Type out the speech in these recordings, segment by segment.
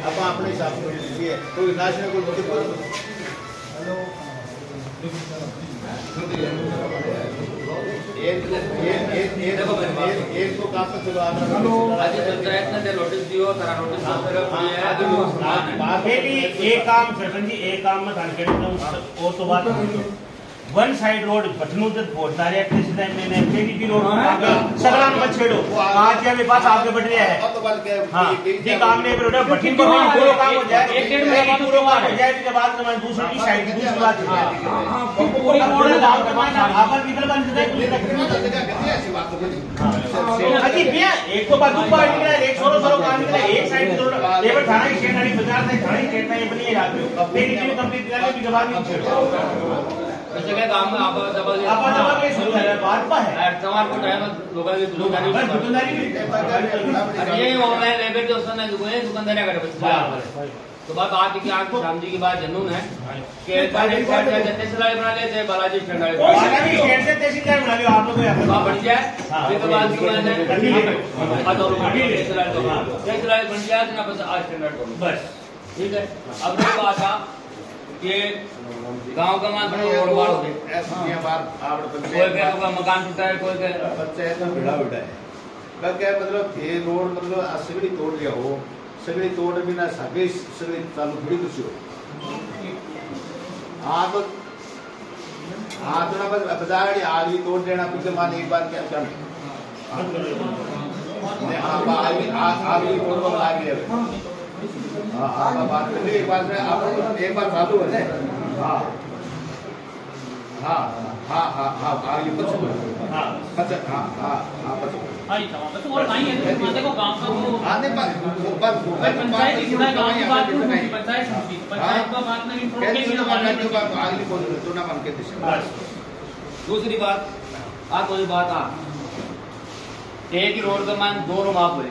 आप अपने हिसाब से लीजिए, कोई नेशनल कोई मोटी हेलो एक तो काम पर चलो आज पंचायत ने नोटिस दियो तारा नोटिस एक काम सरपंच जी, एक काम में ध्यान केंद्र और तो बात वन साइड रोड बटनू तक पहुंचना है किसी टाइम मैंने केडीपी रोड आगे सगरान मत छेड़ो, आज ये मेरे पास आगे बढ़ रहा है। हां ये काम ने रोड बटन पर पूरा काम हो जाए, एक डेढ़ महीने पूरा काम हो जाए के बाद मैं दूसरी साइड की दूसरी बात हां पूरी रोड काम करवाना आपन निकल बन जाए कितनी ऐसी बात तो अजी भैया एक तो बात ऊपर निकला एक छोरो काम निकला एक साइड रोड ये पर थाना स्टेशन वाली बाजार से थाना स्टेशन में बनी है रात में केडीपी कंप्लीट करने के बाद नहीं छेड़ो जगह काम में आप जब ये शुरू है बात पर है तमाम को टाइम लोगों की दुकानदारी ये ऑनलाइन लेबर जो उसने दुकानदारी करे तो बात आज की आंख शाम जी की बात जनून है कि तहसीलदार बना लेते बालाजी स्टैंड से तहसीलदार बना लियो आप लोग वहां बढ़ जाए फिर तो बात तहसीलदार बन जाए ना बस आज स्टैंडर्ड को बस ठीक है। अब बात आ ये गांव का मान रोड वाड़ हो गए ऐसी बात आप कोई का मकान टूटा है कोई का पंचायत में भिड़ा बैठा है क्या मतलब ये रोड मतलब सगड़ी तोड़ दिया हो सगड़ी तोड़ बिना सगळी सगळी चालू थोड़ी कुछ हो आप ना बस बाजारी आदमी तोड़ देना कुछ मान एक बार क्या कर आदमी तोड़ को ला गया हाँ बात करिए एक बार चालू है ना हाँ हाँ हाँ हाँ हाँ हाँ ये बच्चे हाँ बच्चे हाँ हाँ हाँ बच्चे हाँ ये तमाम बच्चे और नहीं है देखो गांव का वो आने पर पंचायत की गांव की बात नहीं पंचायत का बात नहीं प्रोग्रेस आगे बोल तो ना मान के दिशा। दूसरी बात आज कोई बात आ एक रोड का मान दो रूम आप हुए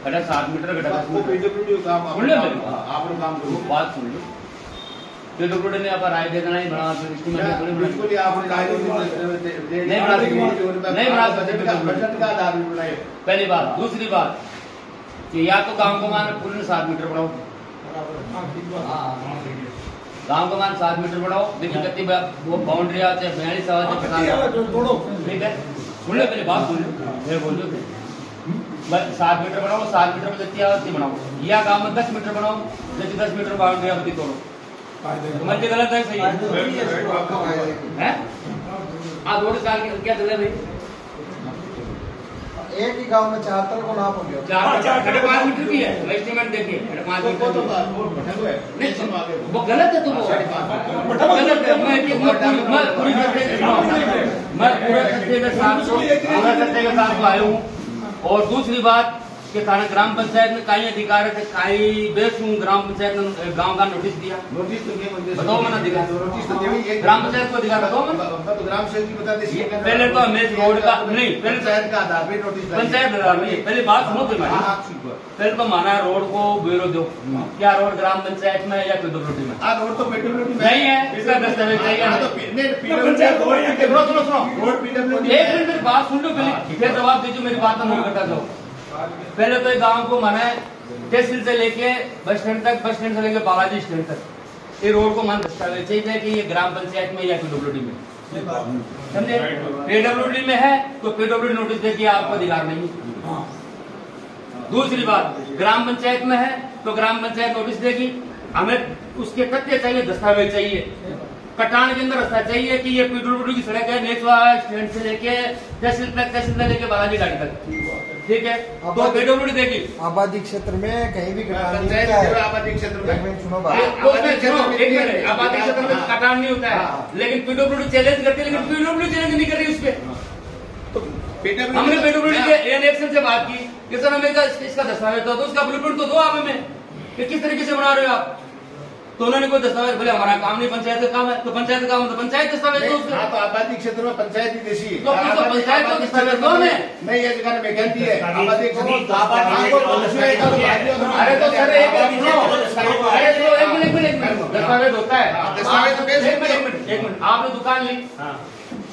गड़ा 7 मीटर गड़ा वो पीडब्ल्यूडी काम आप काम करो बात सुन लो पीडब्ल्यूडी ने आप राय देना नहीं बना तो एस्टीमेट थोड़ी बिल्कुल ही आपने राय नहीं बना सकते बजट का आधार भी बनाए पहली बात। दूसरी बात कि या तो गांव को मान पूरे 7 मीटर बढ़ाओ गांव को मान 7 मीटर बढ़ाओ देखिए कितनी वो बाउंड्री आते हैं 42 आवाज ठीक है सुन लो पहले बात सुन लो मैं बोल दो 7 मीटर बनाओ 7 मीटर में जितनी आवती बनाओ या गांव में 10 मीटर बनाओ जैसे 10 मीटर बाउंड्री आवती तोड़ो समझ गलत है सही है आज रोड साल क्या चल रहा है एक ही गांव में 74 को नाप हो गया 5 मीटर की है एस्टीमेट देखिए 5 मीटर तो वो गलत है तो वो गलत है मैं पूरी सत्य के साथ आया हूँ। और दूसरी बात कि थाना ग्राम पंचायत में कई अधिकार है कई बेस ग्राम पंचायत ने गांव का नोटिस दिया नोटिस तो बताओ मैंने अधिकार नोटिस तो ग्राम पंचायत को अधिकार बताओ मैं तो ग्राम सेवक की बता दीजिए पहले तो हमें रोड का नहीं पहले पंचायत का आधार पे नोटिस पंचायत आधार नहीं पहले बात सुनो तो पहले तो माना रोड को ब्यूरो दो क्या रोड ग्राम पंचायत में या पीडब्ल्यूडी में रोड तो पीडब्ल्यूडी में नहीं है इसका दस्तावेज चाहिए रोड पीडब्ल्यूडी एक मिनट बात सुन लो पहले फिर जवाब दीजिए मेरी बात नोट करता जाओ। पहले तो गांव को माना तहसील से लेके बस स्टैंड तक बस स्टैंड से लेके बालाजी स्टैंड तक ये रोड को मान दस्तावेज चाहिए कि ये ग्राम पंचायत में या पीडब्ल्यूडी में समझे पीडब्ल्यूडी में है तो पीडब्ल्यूडी नोटिस देगी आपको अधिकार नहीं। दूसरी बात ग्राम पंचायत में है तो ग्राम पंचायत नोटिस देगी हमें उसके तथ्य चाहिए दस्तावेज चाहिए कटान के अंदर रास्ता चाहिए कि ये पीडब्ल्यूडी की सड़क है नेचवा स्टैंड से लेके तहसील से लेके बालाजी घाटी तक ठीक है तो पीडब्ल्यूडी देगी आबादी क्षेत्र में कहीं भी आबादी क्षेत्र में आबादी क्षेत्र में कटान नहीं होता है लेकिन पीडब्ल्यूडी चैलेंज करती है लेकिन पीडब्ल्यूडी चैलेंज नहीं कर रही उस पर हमने पीडब्ल्यूडी के एनेक्शन से बात की कि सर हमें इसका दस्तावेज तो उसका ब्लूप्रिंट तो दो आप हमें कि किस तरीके से बना रहे हो आप तो उन्होंने कोई दस्तावेज बोले हमारा काम नहीं पंचायत का काम है तो पंचायत का काम तो पंचायत दस्तावेज तो उसका तो आबादी क्षेत्र में पंचायत ही देशी तो पंचायत को दस्तावेज दो ने नहीं ये जगह में कहती है आबादी क्षेत्र अरे तो सर एक मिनट दस्तावेज होता है। दस्तावेज तो पेश एक मिनट आपने दुकान ली,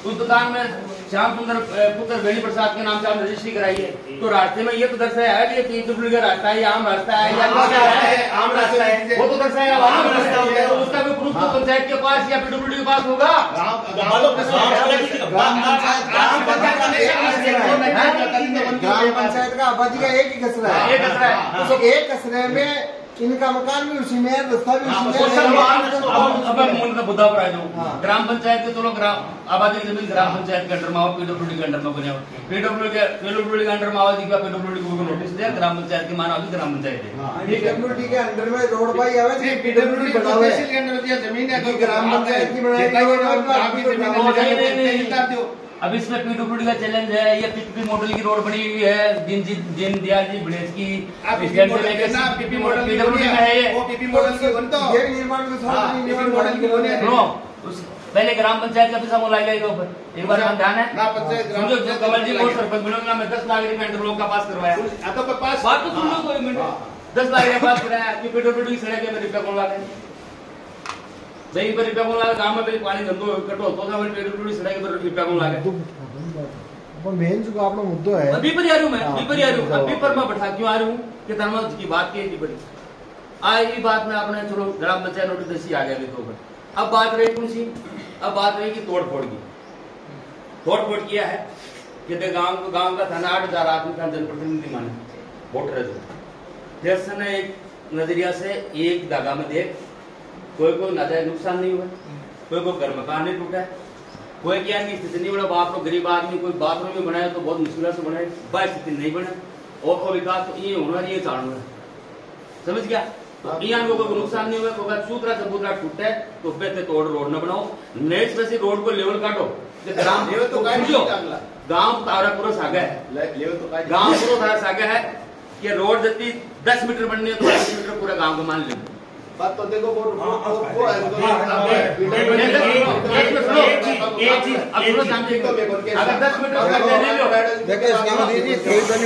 उस दुकान में श्याम सुंदर पुत्र वेणी प्रसाद के नाम से आपने रजिस्ट्री कराई है, तो रास्ते में ये तो दर्शाया है कि ये पीडब्ल्यूडी का रास्ता है, आम रास्ता है या आम रास्ता है, वो तो दर्शाया आम रास्ता है, तो उसका भी प्रूफ तो पंचायत के पास या पीडब्ल्यूडी के पास होगा। ग्राम पंचायत का आबादी का एक ही कचरा है, एक कचरा है, तो एक कचरे में इनका मकान भी उसी में है, दस्ता भी उसी में है। मुद्दा पर आ जाऊँ, ग्राम पंचायत के चलो आबादी की जमीन ग्राम पंचायत के अंडर में आओ, पीडब्ल्यूडी के अंडर में बने, पीडब्ल्यूडी के अंडर में आओ, पीडब्ल्यूडी को नोटिस दिया, ग्राम पंचायत की माना ग्राम पंचायत है, पीडब्ल्यूडी के अंडर में रोड बाई आवे, पीडब्ल्यूडी बनावे तहसील के अंदर दिया जमीन है, ग्राम पंचायत की बनाई। अब इसमें पीडब्ल्यूडी का चैलेंज है, ये पीपीपी मॉडल की रोड बनी हुई है, दीन दयाल जी बड़ेज की स्टैंड से लेकर पीपीपी मॉडल पीडब्ल्यूडी में है ये, वो पीपी मॉडल की बन तो ये निर्माण मॉडल की बने पहले ग्राम पंचायत का पैसा मोलाएगा इसके ऊपर, एक बार हम ध्यान है, समझो जो कमल जी को सरपंच मिलोगे में 10 लाख रुपए इंटरलोक का पास करवाया, बात तो सुन लो 2 मिनट, 10 लाख रुपया पास कराया कि पीडब्ल्यूडी की सड़क में रुपया कौन ला गए, दही पर रुपया कौन ला, गाँव में पहले पानी धंधो कटो तो पीडब्ल्यूडी सड़क पर रुपया कौन ला गए। मेन जो आपका मुद्दा है, अभी पर आ रहा हूँ मैं, अभी पर आ रहा हूँ, अभी पर मैं बैठा क्यों आ रहा हूँ कि धर्म की बात की बड़ी आज ये बात में आपने चलो ग्राम पंचायत नोटिस दसी आ गया तो अब बात रही कौन सी, अब बात रही कि तोड़ फोड़ की, तोड़ फोड़ किया है कि गांव का थाना 8,000 आदमी का जनप्रतिनिधि माने वोटर है, जैसे ने एक नजरिया से एक धागा में देख, कोई नाजायज नुकसान नहीं हुआ, कोई घर मकान नहीं टूटा, कोई क्या की स्थिति नहीं बना, बाप लोग गरीब आदमी कोई बाथरूम में बनाया तो बहुत मुश्किल से बनाए, बाई स्थिति नहीं बना, और विकास तो ये होना ये चालू है, समझ गया, तो को कोई नुकसान नहीं हुआ, कोई सूत्रा सबूतरा टूटा है तो बेहतर तोड़ रोड न बनाओ, नेक्स्ट वैसे रोड को लेवल काटो, गाँव तारा पूरा सागा है, गाँव पूरा तारा सागा है कि रोड जब 10 मीटर बननी है तो 10 मीटर पूरा गाँव को मान ले, बात तो देखो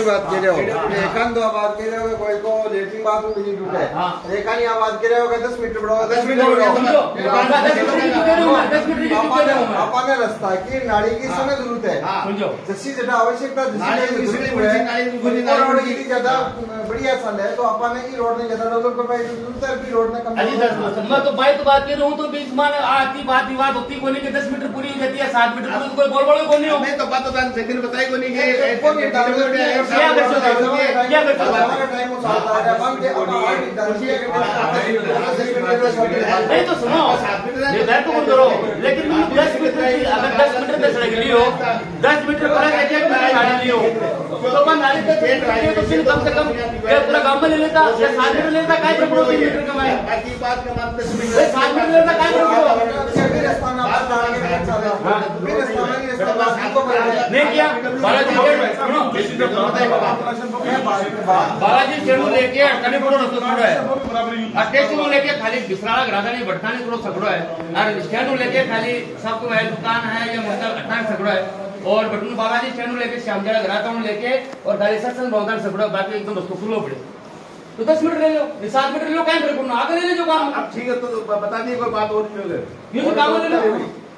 बात कह रहे हो, एकान 2 बात कह रहे हो, कोई को लेटरिन बाथरूम नहीं टूटे, एकान यहाँ बात कह रहे हो 10 मीटर बढ़ाओ, 10 मीटर अपने रास्ता की नाली की समय जरूरत है, जैसी ज्यादा आवश्यकता ज्यादा बढ़िया सल है तो अपने की रोड नहीं ज्यादा डेवलप कर पाएगी, रोड मैं तो बात कर रहा हूँ, तो बीच में आती बात विवाद होती कोई नहीं कि 10 मीटर पूरी हो जाती है, 7 मीटर पूरी कोई बोल बोलो कोई नहीं हो, मैं तो बात सेकंड बताई कोई नहीं नहीं तो सुनो निर्धारित तो करो, लेकिन 10 मीटर अगर 10 मीटर पे सड़क ली हो, 10 मीटर पूरा गाड़ी ली हो तो नाली तो फिर कम से कम पूरा गाँव में ले लेता या 7 मीटर लेता, क्या 3 मीटर कमाए, बाकी बात का मान 10 7 मीटर लेता क्या नहीं किया, बालाजी शेणू लेके अटकाने पड़ो रस्तो छोड़ो है, स्टेशन लेके खाली बिसराड़ा ग्राहक नहीं भटकाने पड़ो सगड़ो है, और स्टेशन लेके खाली सबको है दुकान है या मतलब अटकाने सगड़ो है, और बटन बालाजी शेणू लेके श्यामजड़ा ग्राहक लेके और खाली सत्संग भवदान सगड़ो, बाकी एकदम रस्तो खुलो पड़े तो 10 मीटर ले लो, 7 मीटर ले लो, क्या करे पुनः आगे ले ले जो काम, अब ठीक है तो बता दिए कोई बात और नहीं होगी, ये काम ले लो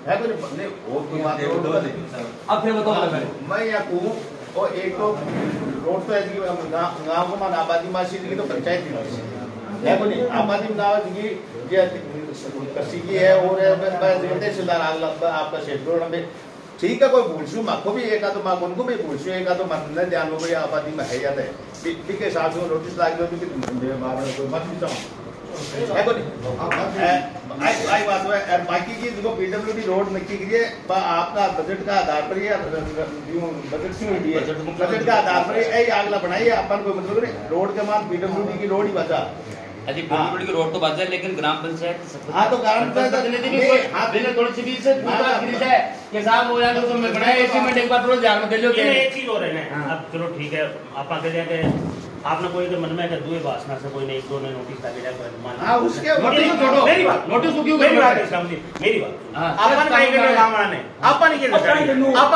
है तो नहीं और कोई बात अब फिर बताओ मैं यहाँ कहूँ और एक तो रोड तो ऐसी गाँव को मान आबादी मासी की तो पंचायत की है नहीं, आबादी गाँव की कृषि की है और तहसीलदार आपका क्षेत्र में ठीक है, कोई भूलसू माको भी एक तो माँ उनको भी भूलसू एक तो मन ध्यान हो गई आबादी में है जाता है ठीक है, साथ में नोटिस लाग दो कोई मत भी है को नहीं आई बात है, बाकी की देखो पीडब्ल्यूडी रोड नक्की करिए आपका बजट का आधार पर या बजट से हुई है, बजट का आधार पर यही आगला बनाइए अपन कोई मतलब नहीं, रोड के मान पीडब्ल्यूडी की रोड ही बचा, अजी पीडब्ल्यूडी की रोड तो बात है लेकिन ग्राम पंचायत हाँ तो ग्राम पंचायत थोड़ी सी भी से है कि साहब हो जाए तो मैं बनाए इसी में एक बार थोड़ा ध्यान में दे लो, एक चीज हो रही है, अब चलो ठीक है आप कह रहे हैं आपने कोई के मन में अगर दुए भाषण से कोई नहीं दो ने नोटिस लगे जाए, हां उसके नोटिस छोड़ो, मेरी बात नोटिस क्यों मेरी बात इस्लाम जी मेरी बात अपन काहे के काम आने अपन के अपन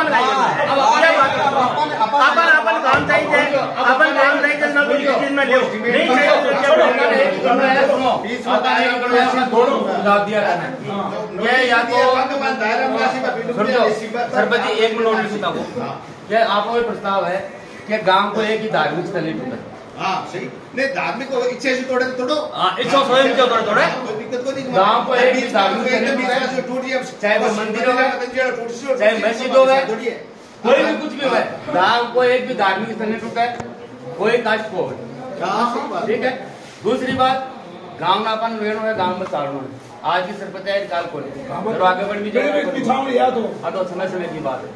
काहे अब अपन काम चाहिए अपन काम चाहिए ना में ले नहीं सुनो दिया ये या तो सरपंच जी एक मिनट नोटिस बताओ क्या आपको ये प्रस्ताव है कि गांव को एक ही धार्मिक स्थल ही टूटा। हाँ सही नहीं धार्मिक इच्छा से तोड़े तोड़ो इच्छा स्वयं क्यों तोड़े तोड़े दिक्कत को नहीं गांव को एक ही धार्मिक स्थल टूट गया चाहे वो मंदिर हो चाहे मस्जिद हो कोई भी कुछ भी हो गांव को एक भी धार्मिक स्थल नहीं टूटा है कोई कास्ट को ठीक है। दूसरी बात गांव ना अपन वेणु है गांव में सारणु है आज की सरपंचायत काल को आगे बढ़ भी तो समय समय की बात है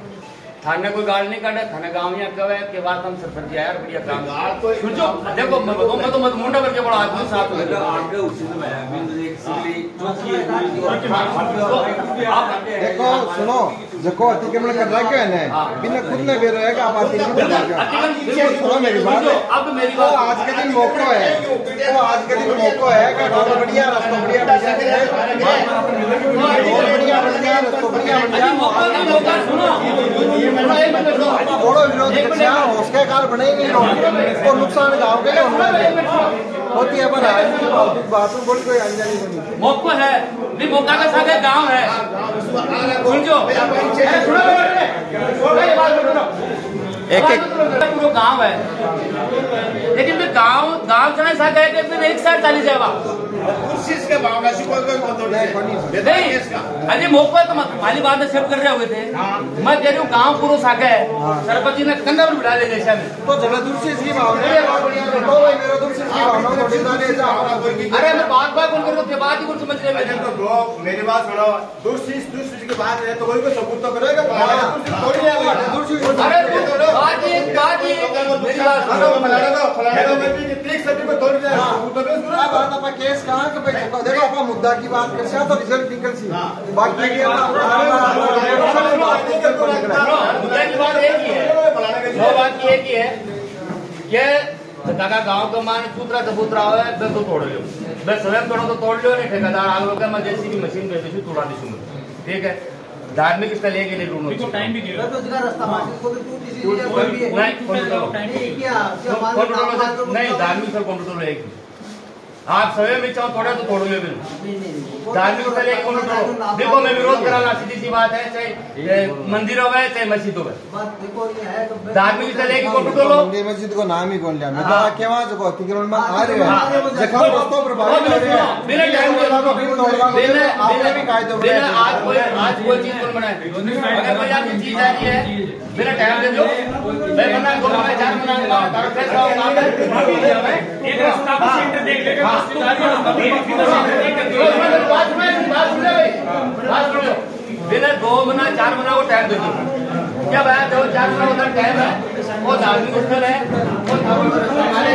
थाने कोई गाल नहीं काटा थाने गांव यहाँ कवे के बाद हम सरपंच यार बढ़िया काम सुनो देखो मैं तो मत मुंडा करके बड़ा आदमी साथ में देखो सुनो देखो अतिक्रमण कर रहा क्या है ना बिना खुद में बेरो है कि आप अतिक्रमण कर रहा सुनो मेरी बात अब मेरी बात आज के दिन मौका है वो आज के दिन मौका है कि बहुत बढ़िया रास्ता बढ़िया थोड़ा विरोध उसके कारण बनेंगे और नुकसान गाँव के लिए होती है पर बात बोल कोई अनजानी बनी मौका है नहीं मौका का साथ गाँव है सुनो एक पूरा गाँव है लेकिन फिर गाँव चला साथ है कि फिर एक साथ चली जाएगा नहीं अरे मौका तो पहली बात है सब कर रहे हुए थे मैं कह रही हूँ गाँव पूरा सागा है सरपंच जी ने कंधा पर बिठा दिया जैसा में तो जब दूसरी इसकी भावना अरे मैं बात बोल कर बात ही कुछ समझ रहे मेरी बात सुनो दूसरी की बात है तो कोई को सबूत तो करेगा अरे बात ये मेरी बात सुनो केस कहाँ के देखो आप मुद्दा की बात कर तो रिजल्ट निकल सी बाकी मुद्दा की बात एक ही है बात एक ही है कि काका गांव का मान चूतरा चबूतरा है बस तो तोड़ लो बस स्वयं तोड़ो तो तोड़ लो नहीं ठेकेदार आग लोग मैं जैसी भी मशीन भेज दी तोड़ा दी ठीक है धार्मिक स्थल एक लिए ढूंढो टाइम भी नहीं धार्मिक स्थल कौन तो एक आप स्वयं इच्छा थोड़ा तो तोड़ लो धार्मिक स्थल एक कौन देखो मैं विरोध कराना सीधी सी बात है चाहे मंदिर हो गए चाहे मस्जिद हो गए धार्मिक स्थल एक कौन तोड़ो मस्जिद को नाम ही कौन लिया मैं तो केवा जको अतिक्रमण में आ रहे हैं जखा दोस्तों प्रभावित हो रहे हैं बिना टाइम के बिना आज कोई चीज कौन बनाए अगर कोई आपकी चीज आ रही है बिना टाइम दे दो मैं बना को मैं चार बना तारो फैसला होगा एक रास्ता का सेंटर देख लेगा बिना 2 महीना 4 महीना वो टाइम दे दो क्या बात है 4 महीना उधर टाइम है वो धार्मिक स्थल है वो धारो रास्ता मारे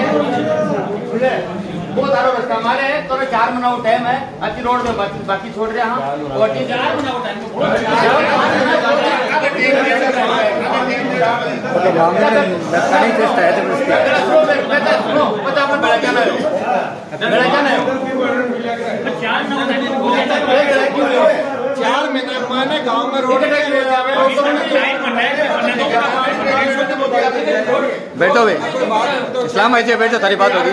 वो धारो रास्ता मारे तो 4 महीना वो टाइम है अच्छी रोड में बाकी छोड़ रहे हैं और 4 महीना वो टाइम चार महीना माने गांव में रोड बैठो भाई इस्लाम है बैठो तारी बात होगी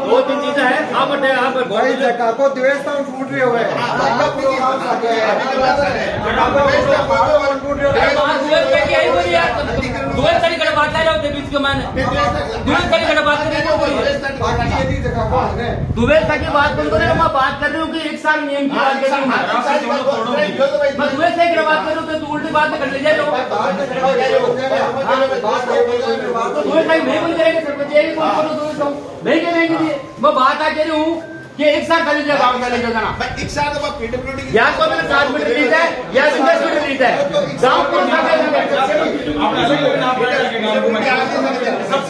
दो तीन चीजें हैं आप भाई जगह को द्वेष तो टूट रहे हुए दुबे तक की बात करूँ मैं बात कर रही हूँ कि एक साल नियम की बात कर रही हूँ मैं दुबे से बात कर रही हूँ तो उल्टी बात कर लीजिए नहीं करेंगे सरपंच नहीं करेंगे मैं बात आ कह रही हूँ कि एक साथ खाली गाँव का लेकर जाना एक साथ पीडब्ल्यूडी या तो मैंने 7 मिनट लीड है या 10 मिनट लीड है गाँव को सब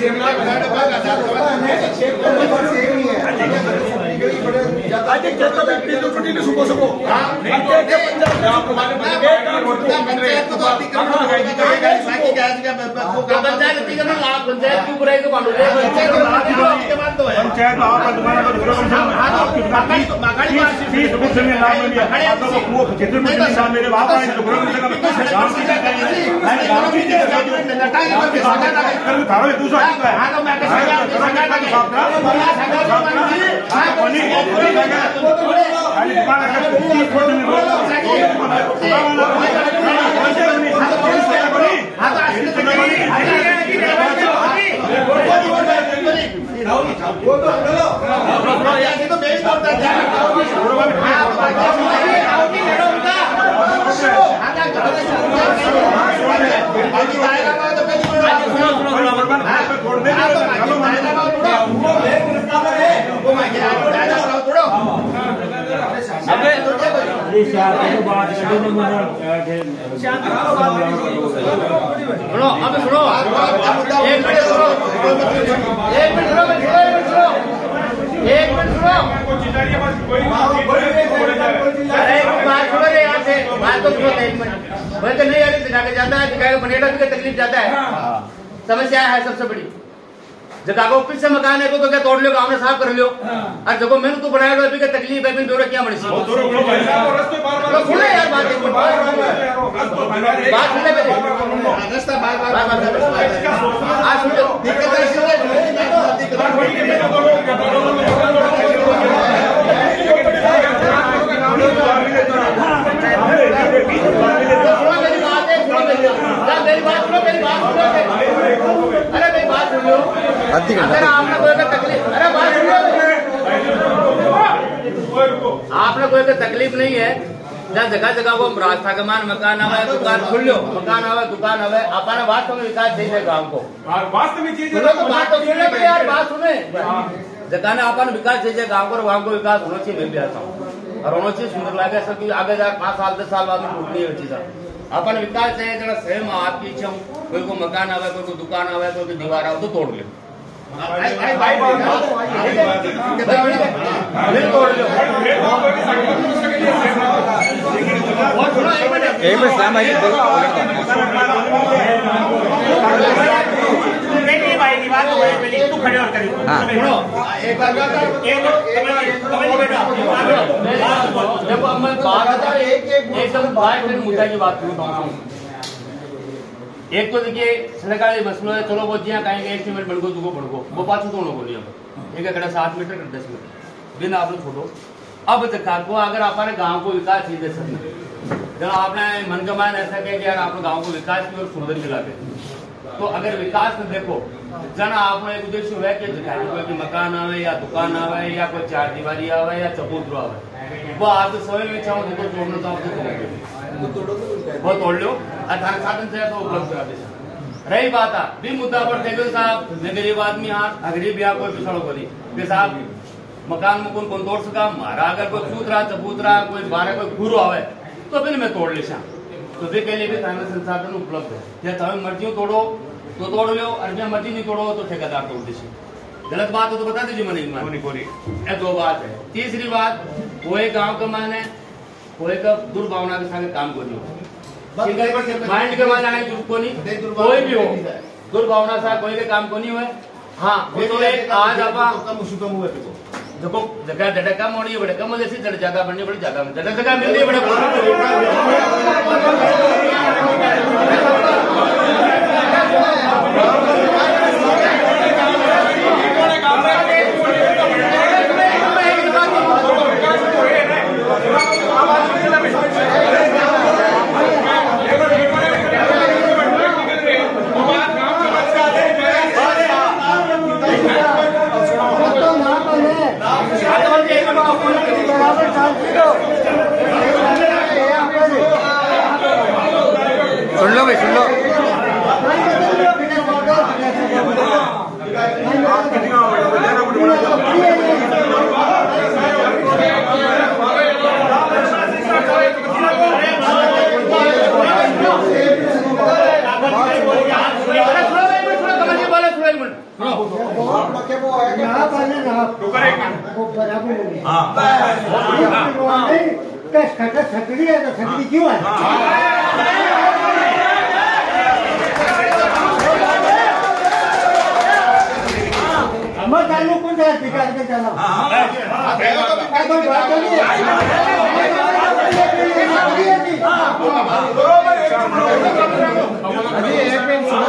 तकलीफ ज्यादा है, समस्या है सबसे बड़ी। जगह को पीछे मकान है तो क्या तोड़ लो, गाँव में साफ कर लो, और जगह मैंने तो बनाया अभी का तकलीफ है, दो क्या बड़ी सी यार बात आपने कोई तकलीफ नहीं है, जहाँ जगह जगह वो रास्ता का मान मकान आवे, दुकान खुल लो, मकान आवे, दुकान आवे, अपना वास्तव में विकास चाहिए गाँव को, वास्तव में चीज बात तो सुने यार, बात सुने जगह ने अपन विकास चाहिए गाँव को, गाँव को विकास होना चाहिए। मैं भी आता हूँ और होना चाहिए, सुंदर लगे सब की आगे जा 5 साल 10 साल बाद में टूटनी है चीज। अपन विकास चाहिए जरा स्वयं आपकी इच्छा हूँ, कोई को मकान आवे, कोई को दुकान आवे, कोई को दीवार आवे तो तोड़ ले, तोड़ लो। मुद्दा की बात करूँ, एक तो देखिए सरकारी मसलो है, चलो वो जिया कहेंगे 1 मिनट बढ़ो तुको बढ़ो, वो पास तो को नहीं एक 7 मीटर 10 मीटर बिना आपने छोड़ो। अब देखा को अगर आपने गांव को विकास ही दे सकते, जब आपने मन का मान ऐसा कहे कि यार आपने गांव को विकास की और सुंदर मिला के, तो अगर विकास में देखो जना आपने एक उद्देश्य हुआ कि मकान आवे या दुकान आवे या कोई 4 दीवारी आवे या चबूतरा आवे, वो आप तो स्वयं में चाहो तो तोड़ना चाहो तो वो तोड़ लो, अठारह साधन से तो उपलब्ध करा दे। रही बात भी मुद्दा पर थे साहब, मैं गरीब आदमी हाँ गरीब या कोई पिछड़ो करी साहब मकान मुकुन कौन तोड़ सका, मारा अगर कोई चूतरा चबूतरा कोई बारह कोई गुरु आवे तो फिर मैं तोड़ ले तो फिर के लिए भी थाने संसाधन उपलब्ध है, या तुम्हें मर्जी तोड़ो तो तोड़ लो, और जब मर्जी नहीं तोड़ो तो ठेकेदार तोड़ दीजिए। गलत बात हो तो बता दीजिए, मैंने 2 बात है। तीसरी बात, कोई गाँव का मान है, कोई का दुर्भावना के साथ काम को नहीं हो, माइंड के मान आए को नहीं, कोई भी हो दुर्भावना सा कोई के काम को नहीं हुए। हाँ तो एक आज आप देखो जगह जगह कम होनी है, बड़े कम जैसी जगह बननी बड़ी जगह में जगह मिल रही है बड़े सुन लो भाई सुन लो। सुनो एक मिनट सुनो बहुत पक्के वो है कि ना पाले ना रुको एक मिनट वो बराबर हो गया हां नहीं तो छतरी है तो छतरी क्यों है मैं चालू कौन सा शिकार के चला कोई बात नहीं अभी एक मिनट सुनो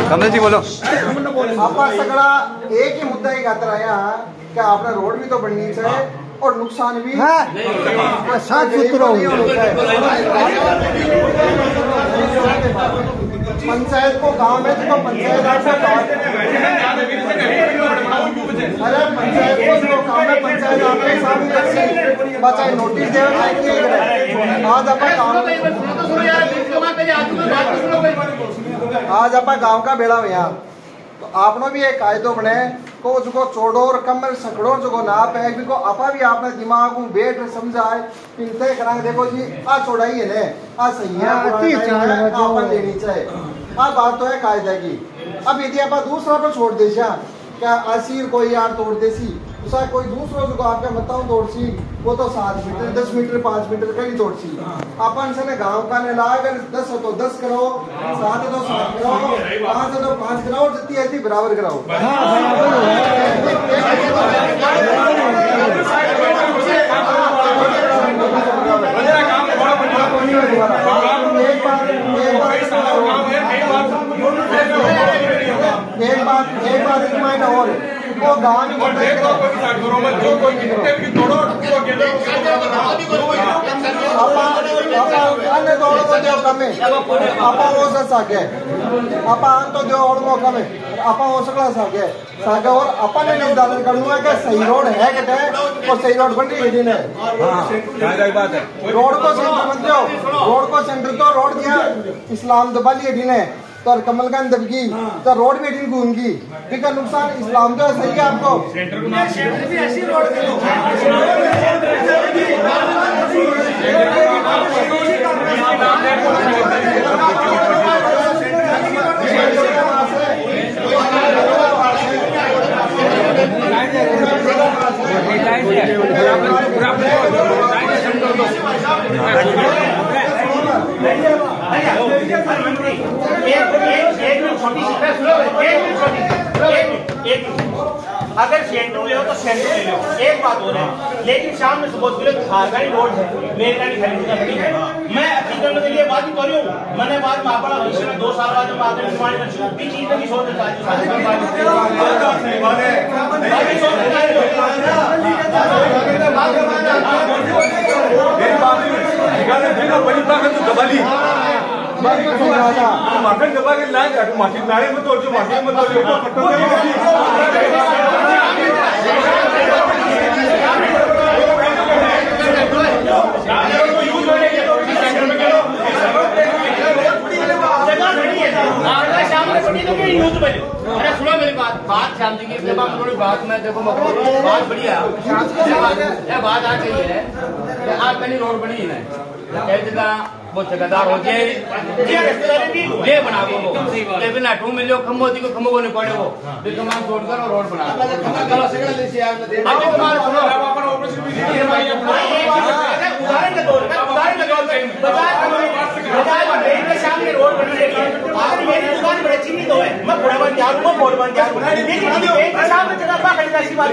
कमल जी बोलो। आपा सगड़ा एक ही मुद्दा ही खातर आया कि आपने रोड भी तो बननी चाहिए और नुकसान भी सात सूत्रों पंचायत को काम है तो पंचायत आपसे अरे पंचायत को जो काम है पंचायत आपके सामने बचाए नोटिस दे आज आप गांव का बेड़ा भैया तो आपने भी एक कायदो बने को जो चौड़ो और कमर सकड़ो जो नाप है भी को आपा भी आपने दिमाग में बैठ समझाए पिनते करांगे देखो जी आ चौड़ाई है ने आ सही है आपन लेनी चाहिए आ बात तो है कायदे की। अब यदि आप दूसरा पर छोड़ दे क्या आसिर कोई यार तोड़ देसी उसका कोई दूसरा जो आपका बताऊं तोड़ सी वो तो 7 मीटर 10 मीटर 5 मीटर का ही तोड़ सी अपन से गांव का ने लाकर 10 हो तो 10 करो 7 हो तो 7 करो 5 हो तो 5 कराओ जितनी ऐसी बराबर कराओ। एक बात एक महीना और वो गाँव में और अपन ने निर्धारण करना है कि सही रोड है कि और सही रोड बन रही है बात है रोड को सेंटर मत दो रोड को सेंटर तो रोड दिया इस्लाम दबा लिए ढीने तो कमलगंज दबगी तो रोड भी ढील घूमगी ठीक है नुकसान इस्लाम तो सही है आपको सेंटर भी ऐसी रोड अगर सेंटर ले हो तो सेंटर ले लो एक बात हो रहा है लेकिन शाम में सुबह खारगाई रोड है मेरे का नहीं है मैं हकीकत में ये बात ही कर रही हूँ मैंने बात में आपड़ा भविष्य में 2 साल बाद आगे निर्माण में भी चीज नहीं सोचता माखन दबा के लाए माटी नारे में तोड़ माटी में तोड़ अरे सुनो मेरी बात श्याम जी की जब आप थोड़ी बात में देखो बात बढ़िया है बात आ गई है कि आप कहीं रोड बनी है वो ठेकेदार हो ये बना वो बिना 2 मिलियो खम्बो दी को खम्बो को नहीं पड़े वो कमान तोड़ कर और रोड बना उदाहरण के तौर पे सामने रोड बन रही है अगर मेरी दुकान बड़े चीनी तो है मैं बड़ा बन जाऊंगा बोर्ड बन जाऊंगा लेकिन बैंक के सामने जगह पर खरीदा सी बात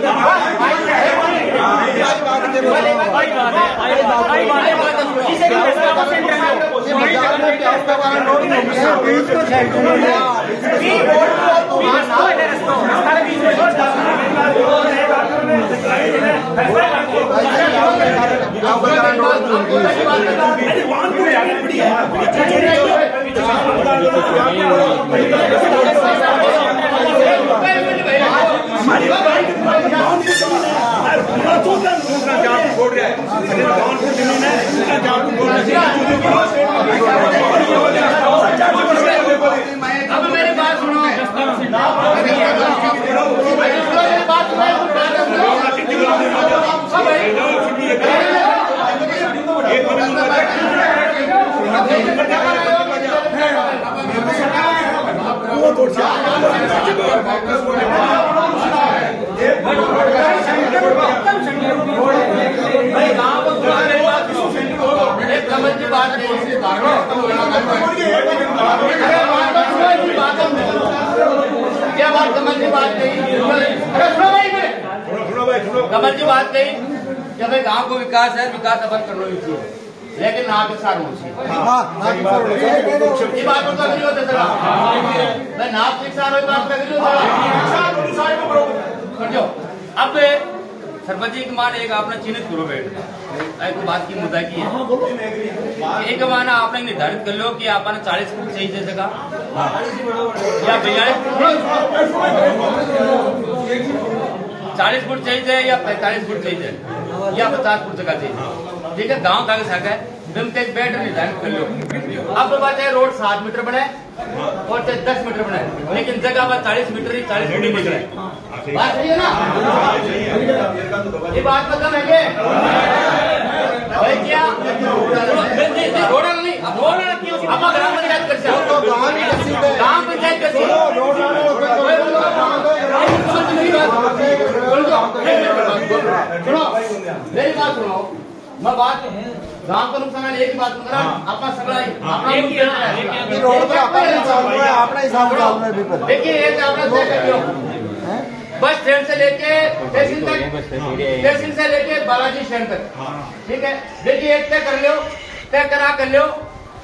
अब मेरी बात सुनो बात भाई गाँव को थोड़ा मेरी बात सुनो, एक समझ की बात नहीं, क्या बात समझ की बात नहीं, समझ की बात नहीं कि भाई गाँव को विकास है, विकास अपन करना ही चाहिए, लेकिन ना के सार मुझे ये बात तो अग्री होते सर मैं नाप के सार हो बात अग्री होता। अब सरपंच जी मान एक आपने चिन्हित करो बैठ एक बात की मुद्दा की है, एक माना आपने निर्धारित कर लो कि आपने 40 फुट चाहिए जगह या 40 फुट चाहिए या 45 फुट चाहिए या 50 फुट जगह चाहिए, ठीक है। गांव का शाखा है, तुम एक बेड निर्धारित कर लो। अब बात है रोड 7 मीटर बने और 10 मीटर बने, लेकिन जगह पर 40 मीटर ही 40 फुट मीटर है, बात सही है ना? ये बात मतलब है क्या भाई? क्या रोड नहीं अब ग्राम पंचायत कर ग्राम पंचायत कर मेरी बात सुनो, मैं बात गांव का नुकसान एक ही बात करा आपका सगड़ा देखिए एक आपने बस स्टैंड से लेके स्टेशन तक, स्टेशन से लेके बालाजी स्टैंड तक, ठीक है। देखिए एक तय कर लो, तय करा कर लो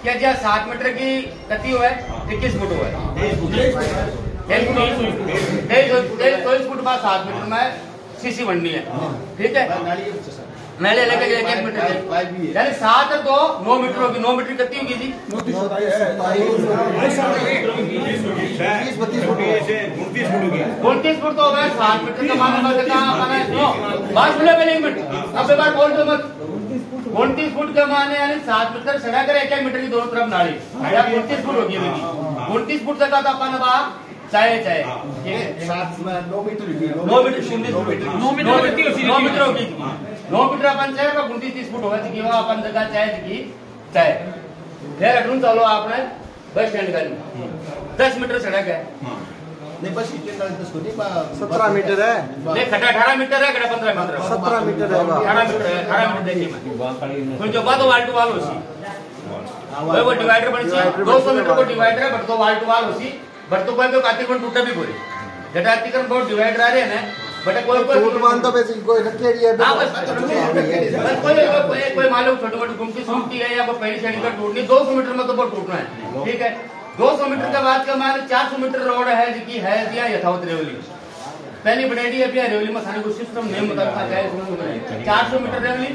क्या जी 7 मीटर की कति हुआ है 21 फुट हुआ है 23 फुट बाद 7 मीटर में सीसी बननी है, ठीक है। मैंने लेके 1 मीटर यानी 7 और 2 9 मीटर होगी, 9 मीटर कितनी होगी जी 29 फुट तो होगा 7 मीटर का माने बात सुनो पहले 1 मिनट अब बार बोल दो मत 29 फुट का माने यानी 7 मीटर सड़ा कर 1 मीटर की दोनों तरफ नाली या 29 फुट होगी, 29 फुट तक तो अपन बात चाहे 9 मीटर होगी 9 मीटर अपन चाहे 29-30 फुट होगा कि अपन जगह चाहे फिर अटून चलो आपने बस स्टैंड का 10 मीटर सड़क है नहीं बस 17 मीटर है नहीं खड़ा 18 मीटर है, खड़ा 15 मीटर 17 मीटर है 18 मीटर देखिए मैं जो बात वाल टू वाल होसी वो डिवाइडर बनी 200 मीटर को डिवाइडर है बट तो वाल टू वाल होसी बट तो कोई कातिकोण टूटा भी बोले जटातिकरण बहुत डिवाइडर आ रहे हैं ना बट कोई तो बेसिक कोई रखेड़ी है कोई मालूम छोटी मोटी गुमटी सूमती है या पहली श्रेणी का टूटनी 200 मीटर में तो बहुत टूटना है, ठीक है। 200 मीटर के बाद का मान 400 मीटर रोड है जी है या यथावत रेवली पहली बनेडी है रेवली में सारे कुछ सिस्टम नेम बता है 400 मीटर रेवली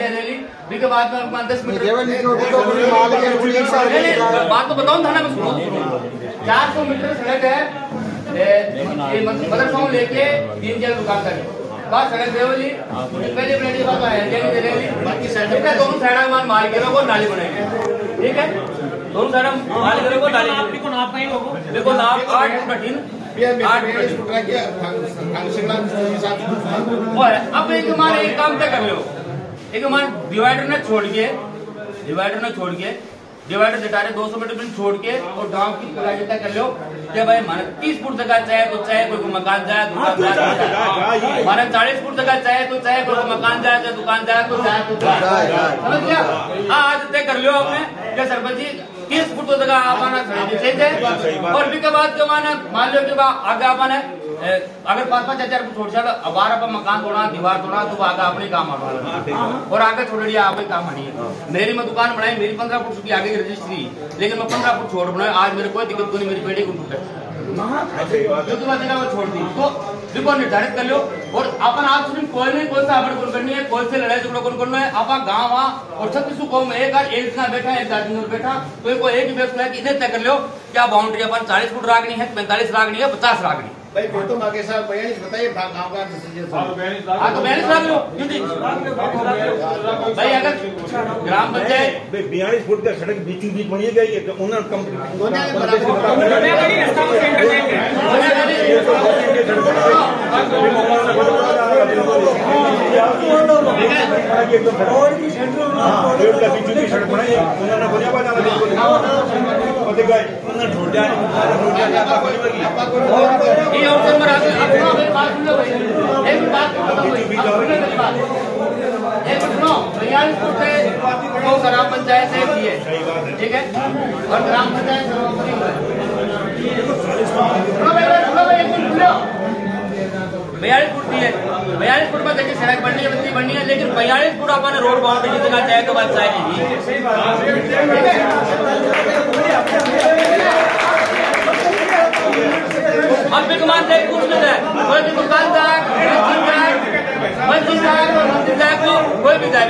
है रेवली के बाद में 10 मीटर बात तो बताऊं थाना में सुनो 400 मीटर सड़क है मदरसा लेके 3 जगह दुकान तक बात सड़क रेवली पहले बनेडी बात है रेवली बाकी सड़क का दोनों साइड में मार के वो नाली बनाएंगे, ठीक है। दोनों साइड मार के वो नाली देखो नाप नहीं होगा देखो नाप 8 फुट 8 अब एक मान एक काम तय कर लो, एक मान डिवाइडर न छोड़ के डिवाइडर जटारे 200 मीटर छोड़ के और गांव की तय कर लो कि भाई माने 30 फुट जगह चाहे तो चाहे कोई मकान जाए माने 40 फुट जगह चाहे तो चाहे कोई मकान जाए चाहे दुकान जाए तो जाए समझ गया। आज तय कर लो आपने क्या सरपंच जी 30 फुट जगह आपाना चाहिए और भी के बाद जो मान लो कि आगे आपाना अगर 5-5 हजार छोड़ चलो अब बार अपन मकान तोड़ा दीवार तोड़ा तो आगे अपने काम आना और आगे छोड़ दिया आप काम आनी है। मेरी मैं दुकान बनाई मेरी 15 फुट की आगे की रजिस्ट्री लेकिन मैं 15 फुट छोड़ बनाई आज मेरे कोई दिक्कत नहीं, मेरी पेड़ी को टूटे छोड़ दी तो देखो निर्धारित कर लो और अपन आप सिर्फ कोई नहीं कोई सा कौन करनी है कोई से लड़ाई झगड़ा कौन करना है आप गाँव और 36 कौम एक बैठा एक दार्जिलिंग बैठा तो एक ही फैसला है कि इन्हें तय कर लो क्या बाउंड्री अपन 40 फुट रागनी है 45 रागनी है 50 रागनी भाई फोटो मांगे साहब 42 बताइए गाँव का तो 42 राग लो भाई अगर ग्राम पंचायत 42 फुट का सड़क बीचों बीच बनी गई बना के एकदम रोड की सेंटर में पेड़ का बीच की सड़क बनाई उन्होंने बोलिया बात आना बिल्कुल और देखा उन्होंने ढूंढ दिया आपका बनी होगी ये और नंबर आगे अपना मेरी बात सुन लो भाई एक बात खत्म हुई एक सुनो 42 फुट से वो ग्राम पंचायत ने की है ठीक है और ग्राम पंचायत सर्वोपरि है सुनो भाई एक मिनट सुनो 42 फुट की है 42 फुट में देखिए सड़क बननी है बत्ती बननी है लेकिन 42 फुट अपन रोड बाउंड्री जितना चाहे तो बात चाहेगी अब विकमान से कुछ नहीं है कोई भी दुकानदार मंजिलदार को कोई भी जाए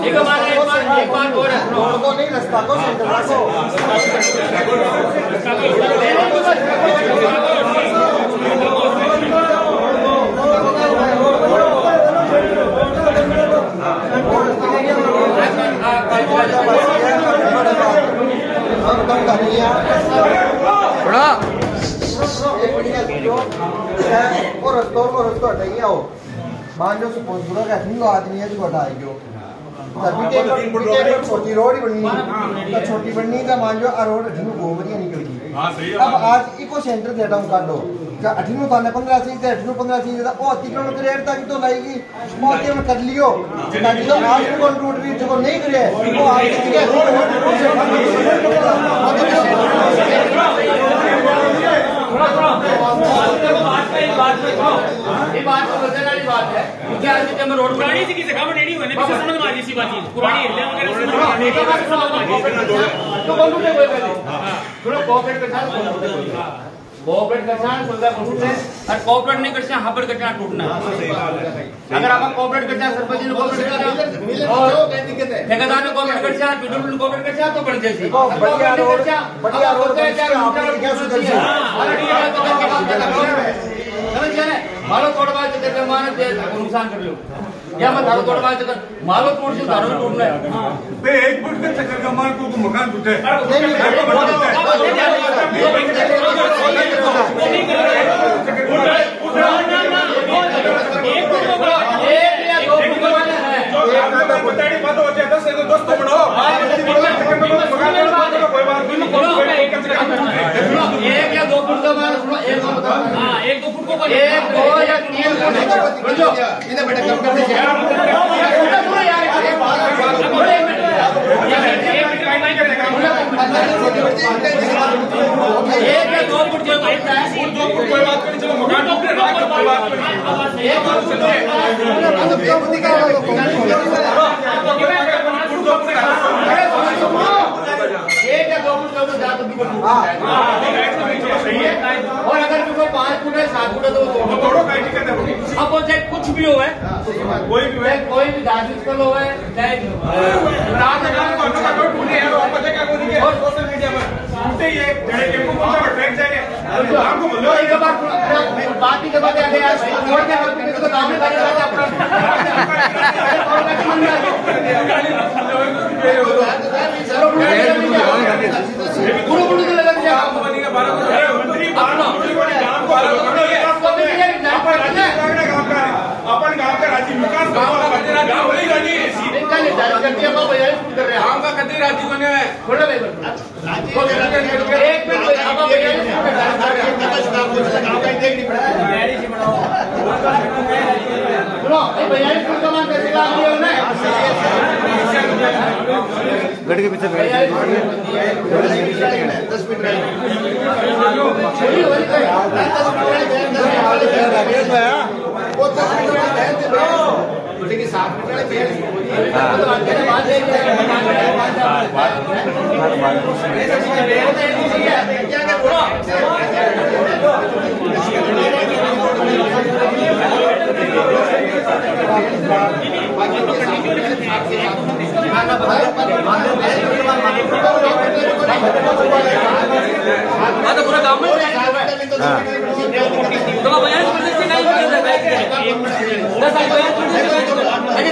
एक बात और है रोड को नहीं रास्ता को सेंटर रखो और रस्तों को रस्तो हटाइए आओ मान लो सपोज पूरा का नहीं आदमी है जो हटाएगी छोटी रोड ही बननी तो छोटी बननी का मान लो आ रोड अठीनू गोबरिया निकल गई अब आज इको सेंटर थे डाउन कर दो अठीनू थाने 15 सी थे अठीनू 15 सी ओ 30 किलोमीटर रेट तक तो लाएगी मौके में कर लियो ताकि तो आज को रूट भी जो नहीं करे वो आज के रोड ये बात तो बदलने वाली बात है क्योंकि आज जब मैं रोड पुरानी सी की जगह में नहीं हुई ना पीछे समझ में आ रही सी बात पुरानी एरिया वगैरह तो बोलूं मैं कोई नहीं थोड़ा कोऑपरेट करना कोऑपरेट करना सुविधा पहुंचते और कोऑपरेट नहीं करते हापर करना टूटना अगर आप कोऑपरेट करते हैं सरपंच ने कोऑपरेट करते और ठेकेदार ने कोऑपरेट करते हैं पीडब्ल्यू ने कोऑपरेट करते हैं तो बन जैसी बढ़िया रोड होता है क्या क्या सुधर समझ गया ना मालो तोड़वा चक्कर में मानो नुकसान कर लो या मैं धारो तोड़वा चक्कर मालो तोड़ से धारो टूटना है बे एक फुट के चक्कर का मान को मकान टूटे एक या 2 फुट का मान एक दो फुट को एक दो या 3 फुट इन्हें बेटा कम कर दीजिए एक या 2 फुट जो कहता है 2 फुट कोई बात नहीं चलो मकान कोई बात नहीं एक एक या 2 फुट तो ज्यादा भी और अगर तुमको 5 फुट है 7 फुट है तो तोड़ो अब वो चाहे कुछ भी हो कोई भी धार्मिक स्थल हो चाहे सोशल मीडिया में बात ही जब आगे यार छोड़ के तो काम नहीं करेगा अपन गांव का राज्य विकास गांव का कतई राज्य बने हैं एक गढ़ के पीछे 10 मिनट है हाँ तो पूरा काम में तो बयान जबरदस्ती नहीं कर सकता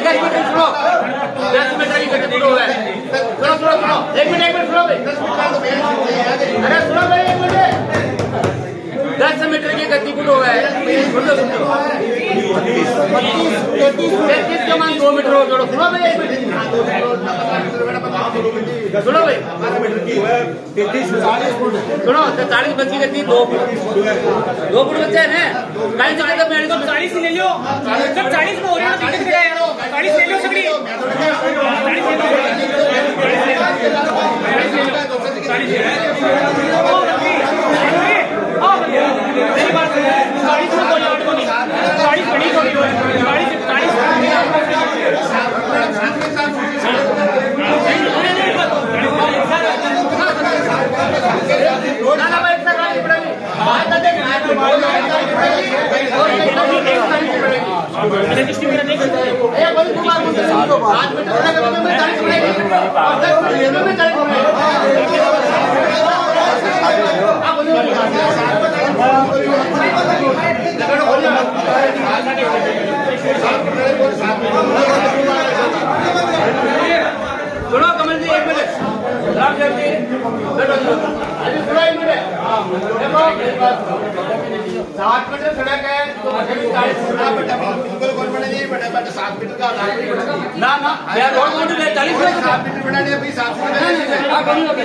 10 मीटर सुनो 10 मीटर की गति पूरा हुआ है सुनो सुनो सुनो एक मिनट सुनो भाई अरे सुनो भाई एक मिनट 10 मीटर की गति पूरा हुआ है 33 का मान 2 मीटर हो जोड़ो सुनो भाई एक मिनट सुनो भाई 40 फुट सुनो 40 बची गति 2 फुट बच्चे हैं ना कहीं तो मैं 40 ले लो जब 40 में हो रही है तो दिक्कत क्या है 40 ले लो सगड़ी सुनो कमल जी एक मिनट राम साहब जी बैठो अभी सुनो एक मिनट देखो 7 मीटर सड़क है तो 40 7 मीटर का ना ना मैं रोड मोड़ में 40 मीटर 7 मीटर बना दिया अभी 7 मीटर हां कौन लोग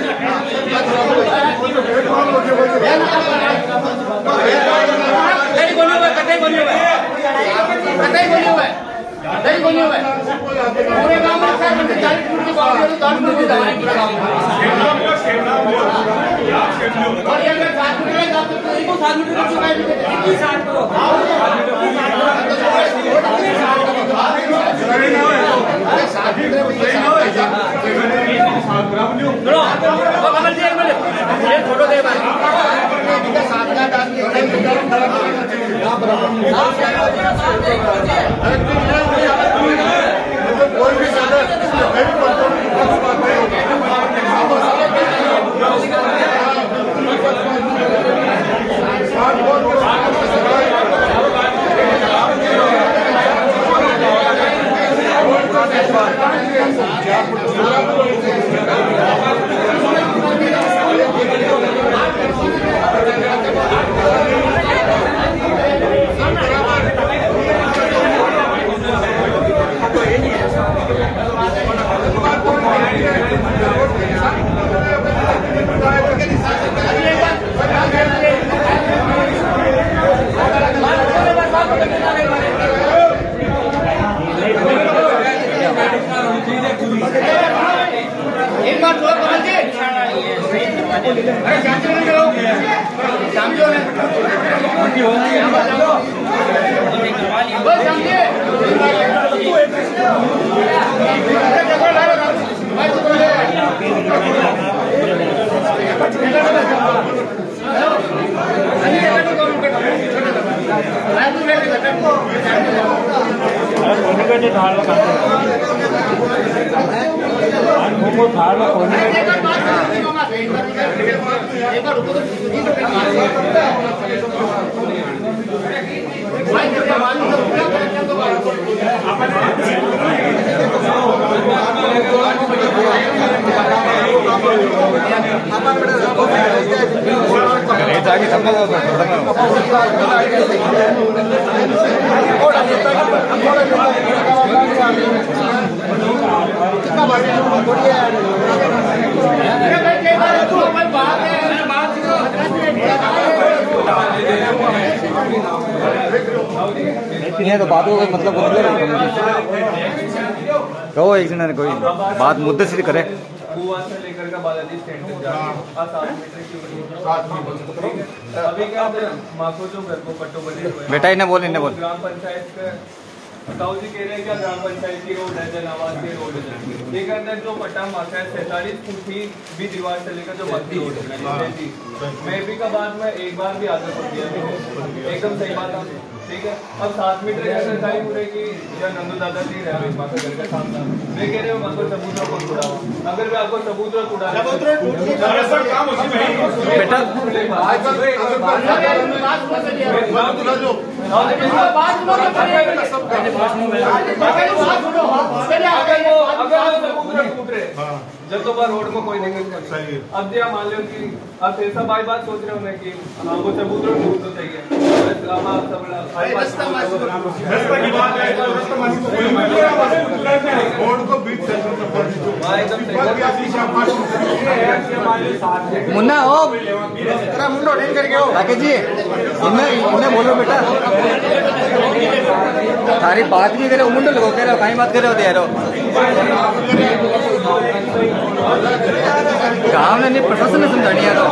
नहीं बोलियो कतई बोलियो नहीं बोलियो पूरे गांव में 40 फुट की बाउंड्री तो 10 फुट की दवाई पूरा गांव और ये अगर 7 मीटर है तो इनको 7 मीटर का चुकाई कितनी 60 करो कमल जी एक मिनट ये फोटो दे भाई कोई भी साधन एक बार थोड़ा कमल जी अरे शांति नहीं करो शांति हो ये तो बातों का मतलब कहो एक जन कोई बात मुद्दे से करे से लेकर का बालाजी स्टैंड तक जा 7 मीटर की अभी क्या माखो जो घर को पट्टो बने हुए बेटा इन्हें बोल ग्राम पंचायत ताऊ जी कह रहे हैं क्या ग्राम पंचायत की रोड है जनावाद की रोड है लेकिन अंदर जो पट्टा माखा है 47 फुट की भी दीवार से लेकर जो मक्की रोड है मैं भी का बाद में एक बार भी आदत होती है एकदम सही बात है ठीक है। अब 7 मीटर की सरकारी पूरे की या नंदू दादा जी रहे माता घर का सामना मैं कह रहे हो आपको सबूत को छुड़ाओ अगर मैं आपको सबूत छुड़ा बेटा जब तो बार रोड में कोई नहीं सही। अब जी मान लो कि आप ऐसा बात सोच रहे हो कि हाँ वो चबूतरा ढूंढ तो चाहिए रोड को बीच मुन्ना हो तेरा मुंडो ढील करके हो राकेश जी इन्हें बोलो बेटा थारी बात भी करे मुंडो लगो कह रहे हो कहीं बात कर रहे हो यारो गाँव ने प्रशासन ने समझानी है तो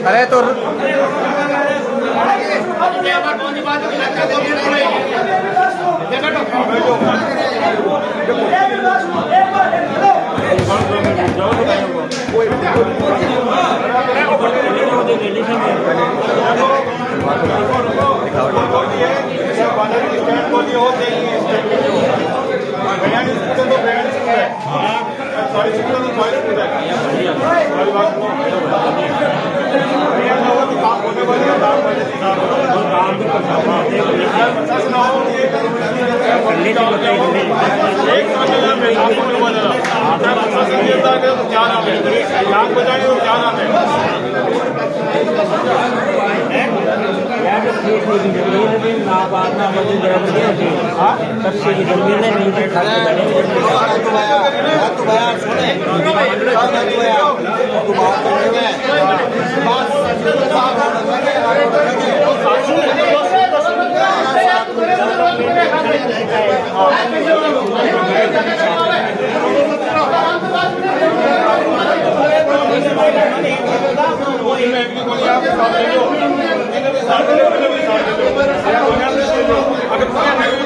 अरे तो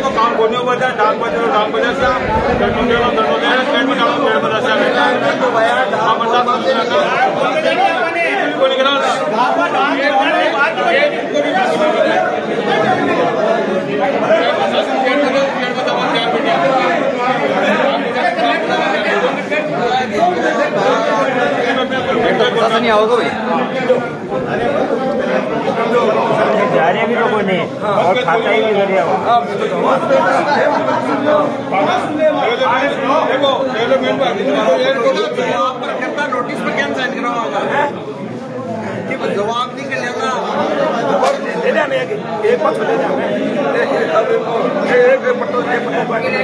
काम कोणी बजा डाक बजा प्रशासन ही आओगे भाई जा रहे भी लोगों ने और खाता ही भी कर रहा नोटिस पर क्या साइन करा होगा जवाब नहीं कर लेगा एक बात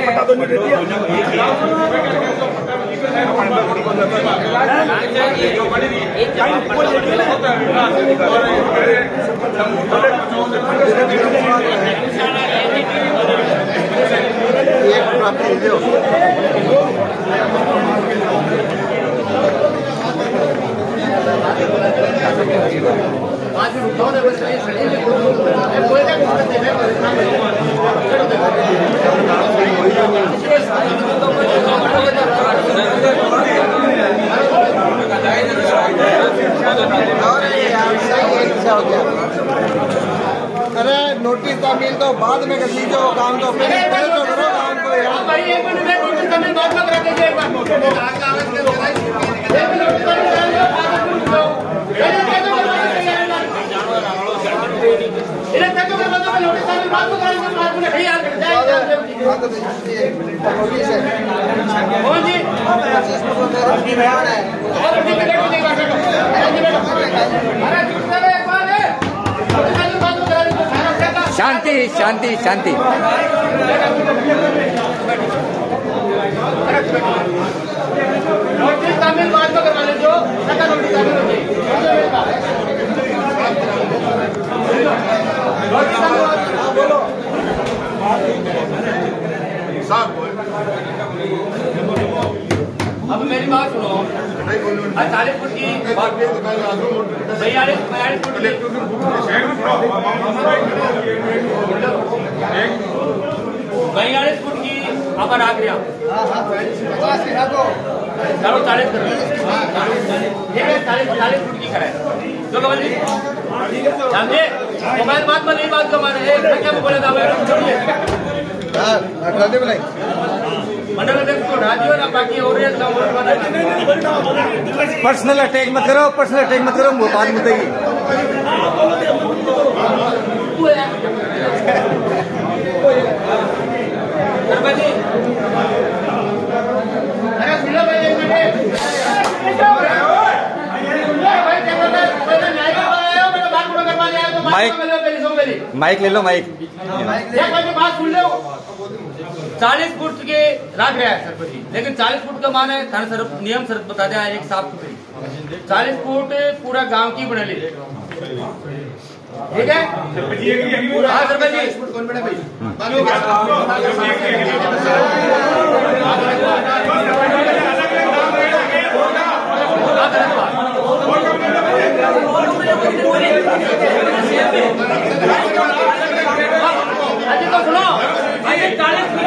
पता तो नहीं दिया अरे नोटिस का मिल तो बाद में कर लीजिए वो काम तो पहले तो करो काम को यार भाई एक मिनट में नोटिस का मिल बाद में करा दीजिए एक बार शांति शांति शांति नोटिस तामील बाद में करवा लीजिए नका नोटिस तामील हो बोलो अब मेरी बात सुनो 40 फुट की 42 फुट की अपर आ गया चलो 40 करो, ठीक है 40 फुट की कराए जो कमल जी समझे। मोबाइल बात में नहीं बात कमाने क्या बोले था छोड़िए मंडल अध्यक्ष को हटा दियो ना, बाकी और पर्सनल अटैक मत करो, पर्सनल अटैक मत करो, वो बात बताइए। माइक ले लो, माइक। 40 फुट के रख रहा है सरपंच जी, लेकिन 40 फुट का मान है थाना सर नियम सर बता दिया एक साफ सुथरी 40 फुट पूरा गांव की बना ली, ठीक है। हाँ सरपंच जी कौन बने भाई अजी तो सुनो, अजी 40 फुट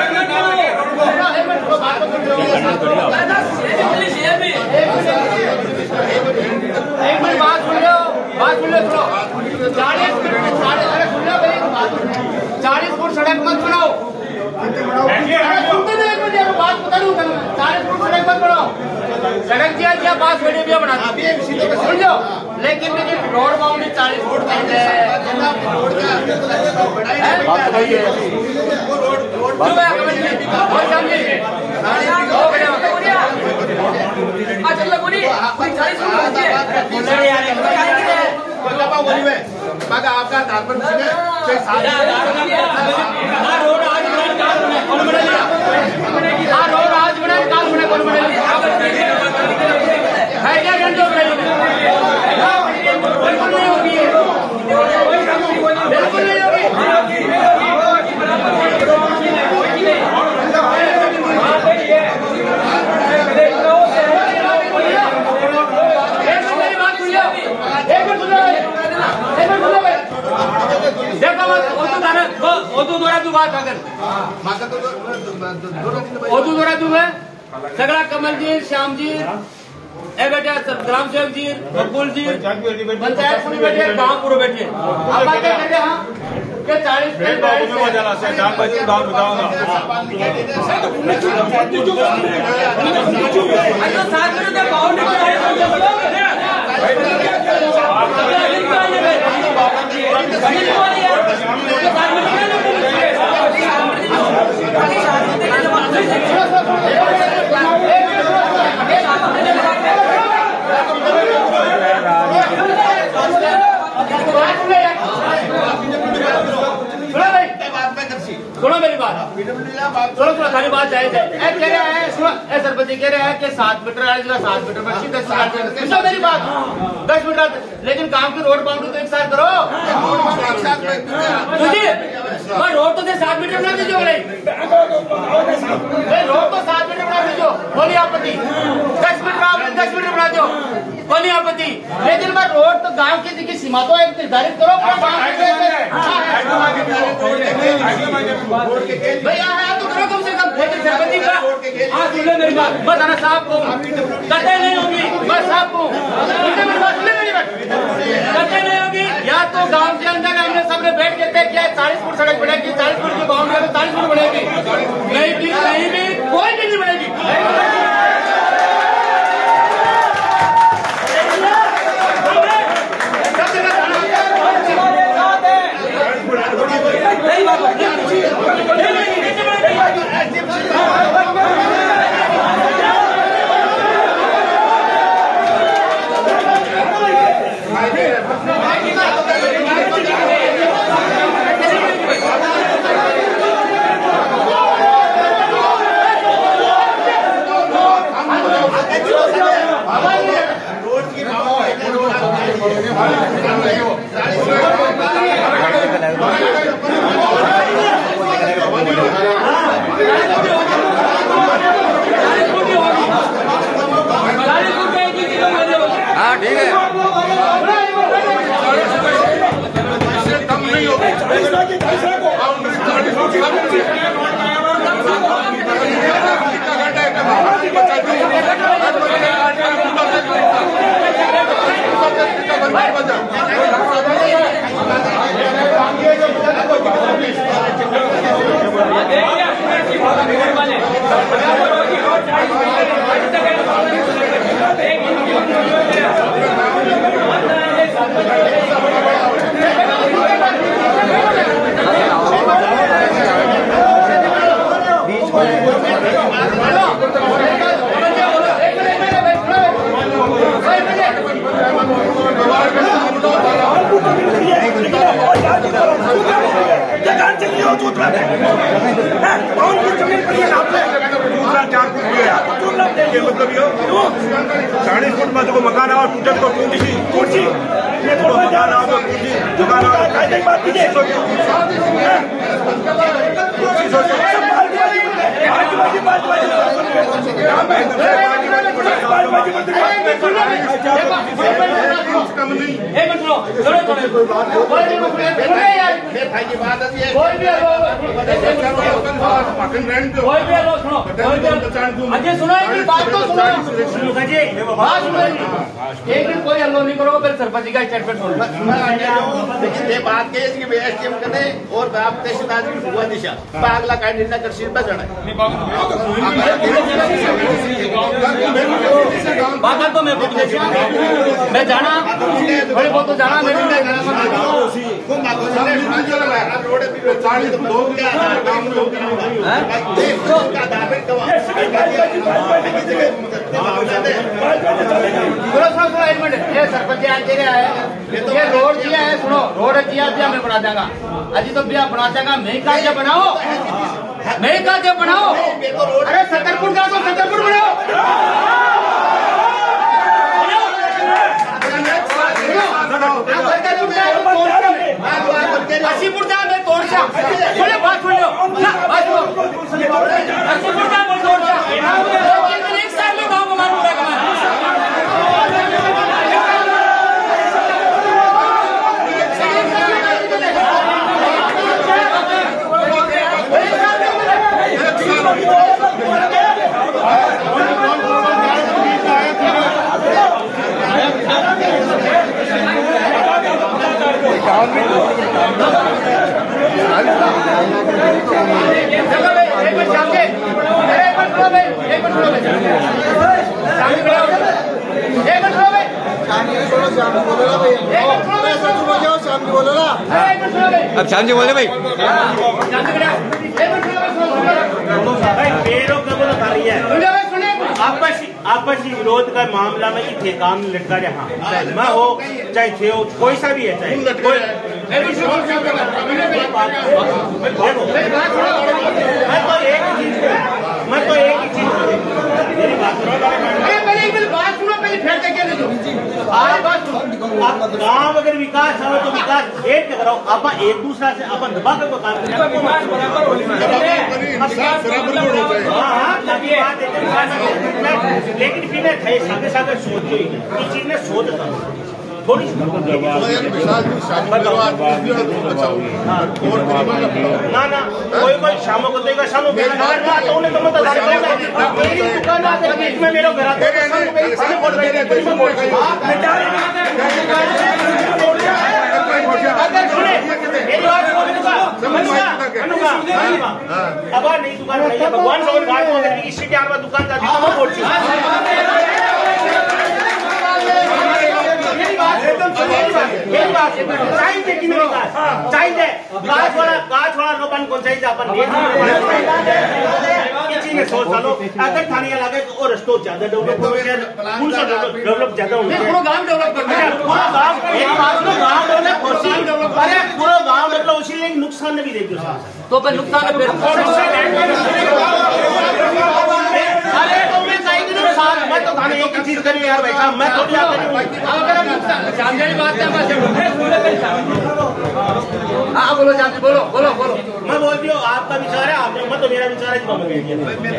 एक मिनट बात सुन लो, बात सुन लो, सुनो 40 फुट सड़क मत बनाओ, बात बता दूं 40 फुट सड़क मत बनाओ, सड़क जिया बात वीडियो भी बना सुन लो, लेकिन रोड बाउंड्री 40 फुट है। आपका रोड आज बना कौन बना है क्या घंटों बिल्कुल नहीं होगी, बिल्कुल नहीं होगी। सगड़ा कमल जी, श्याम जी, ए बेटा ग्राम सेवक जी, मकबूल जी, पंचायत पूरी बैठे, गांव पूरे बैठे। अब बातें कर रहे हैं कि 40 सुनो मेरी बात, सुनो खाली बात जायज है। कह रहा है सुनो, सरपंच कह रहा है कि 7 मीटर वाली जगह 7 मीटर बची, 10 मीटर मेरी बात 10 मीटर, लेकिन काम की रोड बाउंड्री तो एक साथ करो। रोड तो 7 मीटर बना दीजिए, रोड तो 7 मीटर बना दीजिए, बोली आपत्ति। 10 मीटर बना दो, कोई आपत्ति, लेकिन मैं रोड तो गांव की सीमा तो एक निर्धारित करो। भैया है तो करो कम से कम, लेकिन सरपंच जी का मेरी बात बस आना साहब को कतई नहीं होगी, बस साहब को कतई नहीं होगी। या तो गांव के अंदर हमने सबने बैठ के तय किया 40 फुट सड़क बनेगी, 40 फुट की बाउंड्री में 40 फुट बनेगी, नहीं भी कोई भी नहीं बनेगी। हाँ ठीक है, कम नहीं होगी। 40 फुट में देखो मकान आवा टूटे तो टूटी ये तो मकान आवा टूटी दुकान आवा कायदे बात कीजिए एक दिन कोई हल्लो नहीं करोगे फिर सरपंच का स्टेटमेंट सुन लेकिन ये बात के इसकी बेइज्जती करने और बाप तहसीलदार की हुआ दिशा पागला का निर्णय कर सिर पर चढ़ा बात तो मैं जाना थोड़ी बहुत तो जाना मैं सरपंच ये रोड दिया है सुनो रोड दिया मैं बना देगा अजी तो बिया बना देगा मैं का बनाओ मैं का बनाओ अरे सकरपुर का तो सकरपुर बनाओ असीपुर जा मैं तोड़ जा बोले बात सुन लो असीपुर जा बोल तोड़ जा एक साल में गाँव में मारूंगा अब शाम जी बोले भाई आपसी विरोध का मामला में ये काम लटका रहा मैं हो चाहे थे हो कोई सा भी है चाहे मैं तो एक ही चीज मेरी बात सुनो गाँव अगर विकास हो तो विकास एक करो आप एक दूसरा से अपन दबा कर काम लेकिन फिर साथे साथे सोच इस चीज में सोच थोड़ी ना ना कोई शामों को देगा शामों में दुकान आते में मेरे घर अब नहीं दुकान भगवान इससे क्या दुकान जाती तो मैं बोलती हूँ चाहिए कि मेरी बात चाहिए काज वाला लोगन को चाहिए अपन किसी में सोच लो अगर थाने लगे तो और रस्तों ज्यादा डेवलप हो गया डेवलप ज्यादा हो गया पूरा गांव डेवलप करना है पूरा गांव एक बात तो गांव डेवलप अरे पूरा गांव मतलब उसी लिए नुकसान भी देगी तो पर नुकसान फिर अरे तो मैं चाहिए नुकसान मैं तो थाने एक ही चीज करी यार भाई साहब मैं थोड़ी हाँ बोलो जाती बोलो बोलो बोलो मैं बोलती हूँ आपका विचार है आप मैं तो मेरा विचार है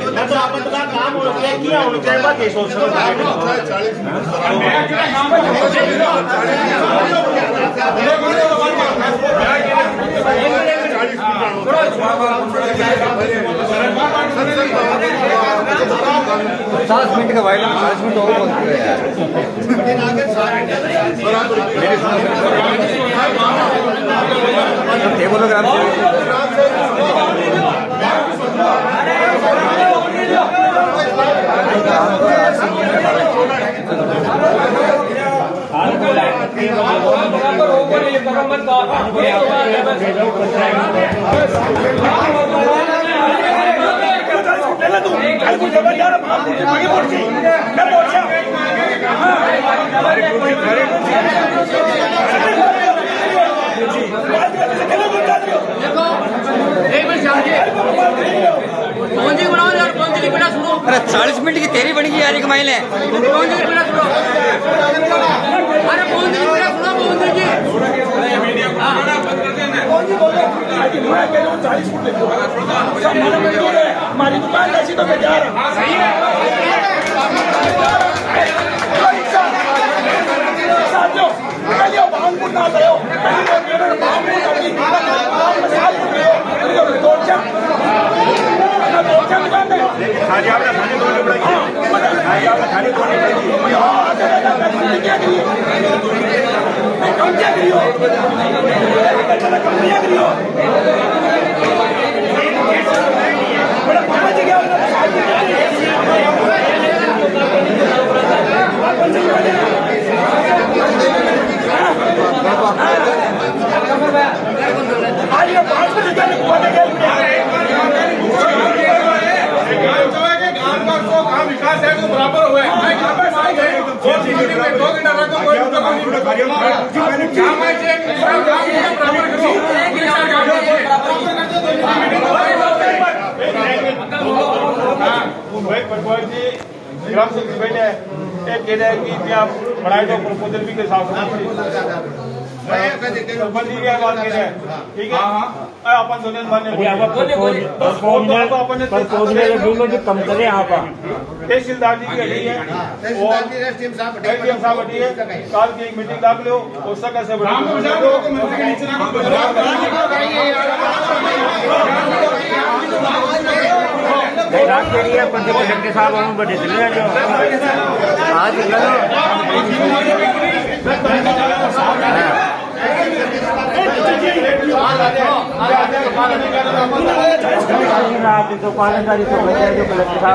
मैं तो आप काम होना चाहिए किया होना चाहिए बात ये सोच पचास मिनट का वाइड 40 मिनट और बोलते हैं यार टेबल वगैरह बनाओ यार कौन सी बेटा सुनो अरे 40 मिनट की तेरी बन गई यार एक माइल है। हमारी दुकान ऐसी तो मैं जा रहा विकास है वो बराबर हुआ है। ग्राम सभा बैठे एक कह रहा है कि आप बढ़ाई दो प्रपोजल भी के साथ बंदी की बात कह रहे हैं, ठीक है। अपन दोनों मान्य कम करे यहाँ पर तहसीलदार जी की हटी है और एसडीएम साहब हटी है। काल की एक मीटिंग डाल लो और सका से साहब हम बड़े आज तो पालनदारी तो जो कलेक्टर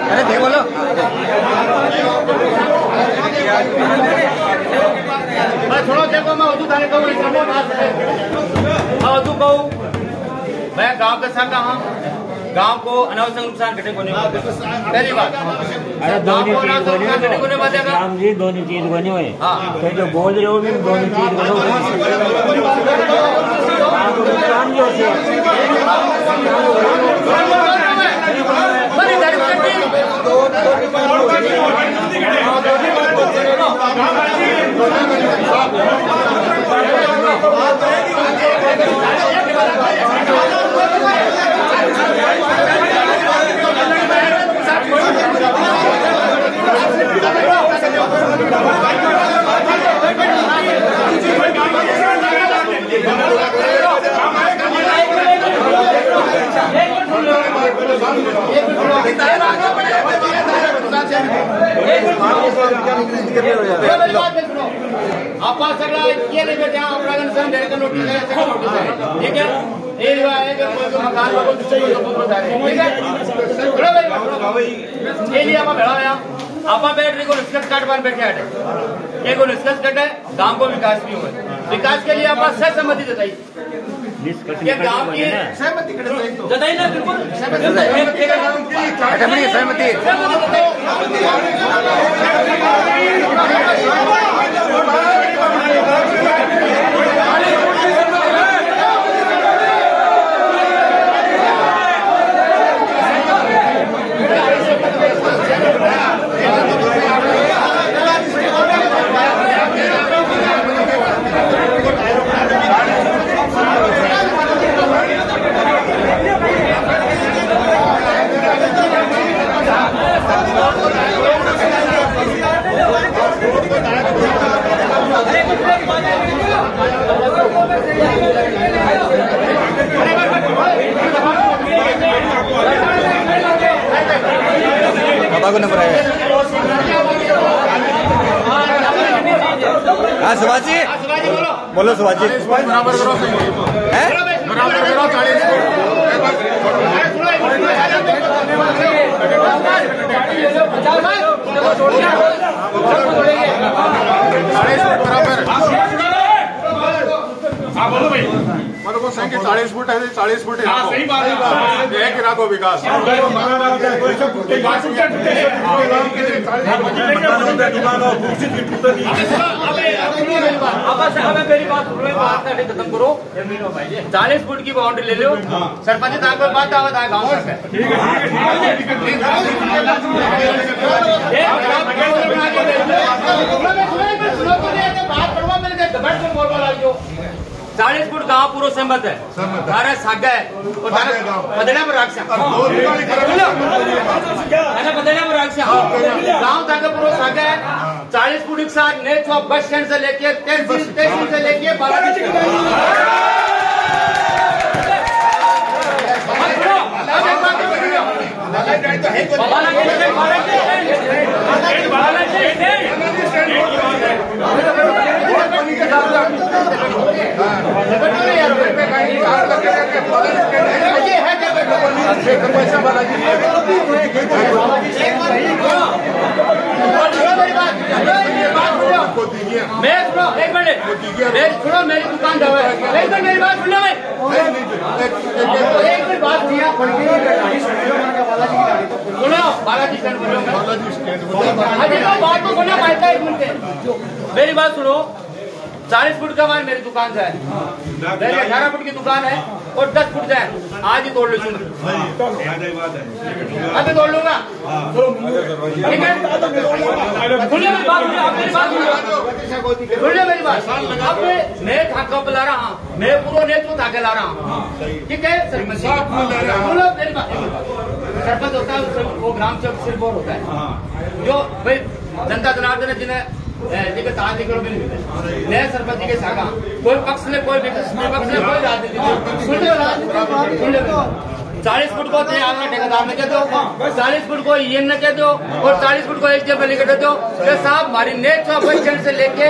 अरे देखो लो थोड़ा देखो मैं उर्दू थाने कहूँ मैं गांव के साथ कहा गांव को अनावश्यक नुकसान घटे होने पहली बात। अरे दोनों चीज राम जी दोनों चीज बनी हुई। हाँ तो जो बोल रहे हो भी दोनों चीज आप ये नहीं बैठे नोटिस है, ठीक है। आप बैठ रही को निष्कर्ष काट बार बैठे हटे एक निष्कर्ष कटे गांव को विकास भी हुए। विकास के लिए आप सहमति जताई गांव की सहमति जताई ना बिल्कुल सहमति बाबा को नंबर है। हाँ सुभाष जी बोलो सुभाष जी बराबर करो बराबर करो 40 बराबर। हाँ बोलो भाई संख्या 40 फुट है 40 फुट हाँ, सही बात है। एक राखो विकास मेरी बात खत्म करो। 40 फुट की बाउंड्री ले लो। सरपंच तक बात आवत है गाँव तक है। 40 फुट गाँव पूरा सहमत है, सारा सागा है बदला में राक्षा बदला में राक्षा गाँव तक पूरा सागा है। 40 फुट एक साथ नेट बस स्टैंड से लेके तहसील से लेके सुनो मेरी दुकान जाओ मेरी बात सुनो एक बात दिया सुनो बालाजी स्टैंड बात तो सुना पाता है मेरी बात सुनो। 40 फुट का मान मेरी दुकान से है, मेरी 18 फुट की दुकान है और 10 फुट से है। आज ही तोड़ लो अभी तोड़ लूंगा ठीक है। सुनिए मेरी बात सुनिए मेरी बात। अब मैं धागा ला रहा हूँ, मैं पूरा नेट को धागे ला रहा हूँ ठीक है। सरपंच मेरी बात सरपंच होता है वो ग्राम सेवक सिर्फ और होता है जो भाई जनता जनार्दन है जिन्हें नए सरपंच के सागा कोई पक्ष ले कोई विपक्ष ले कोई राजनीति 40 फुट को ठेकेदार ने कह दो, 40 फुट को ये न कह दो और 40 फुट को एक जगह लेकर दे दो। साहब हमारी नेट बस स्टैंड से लेके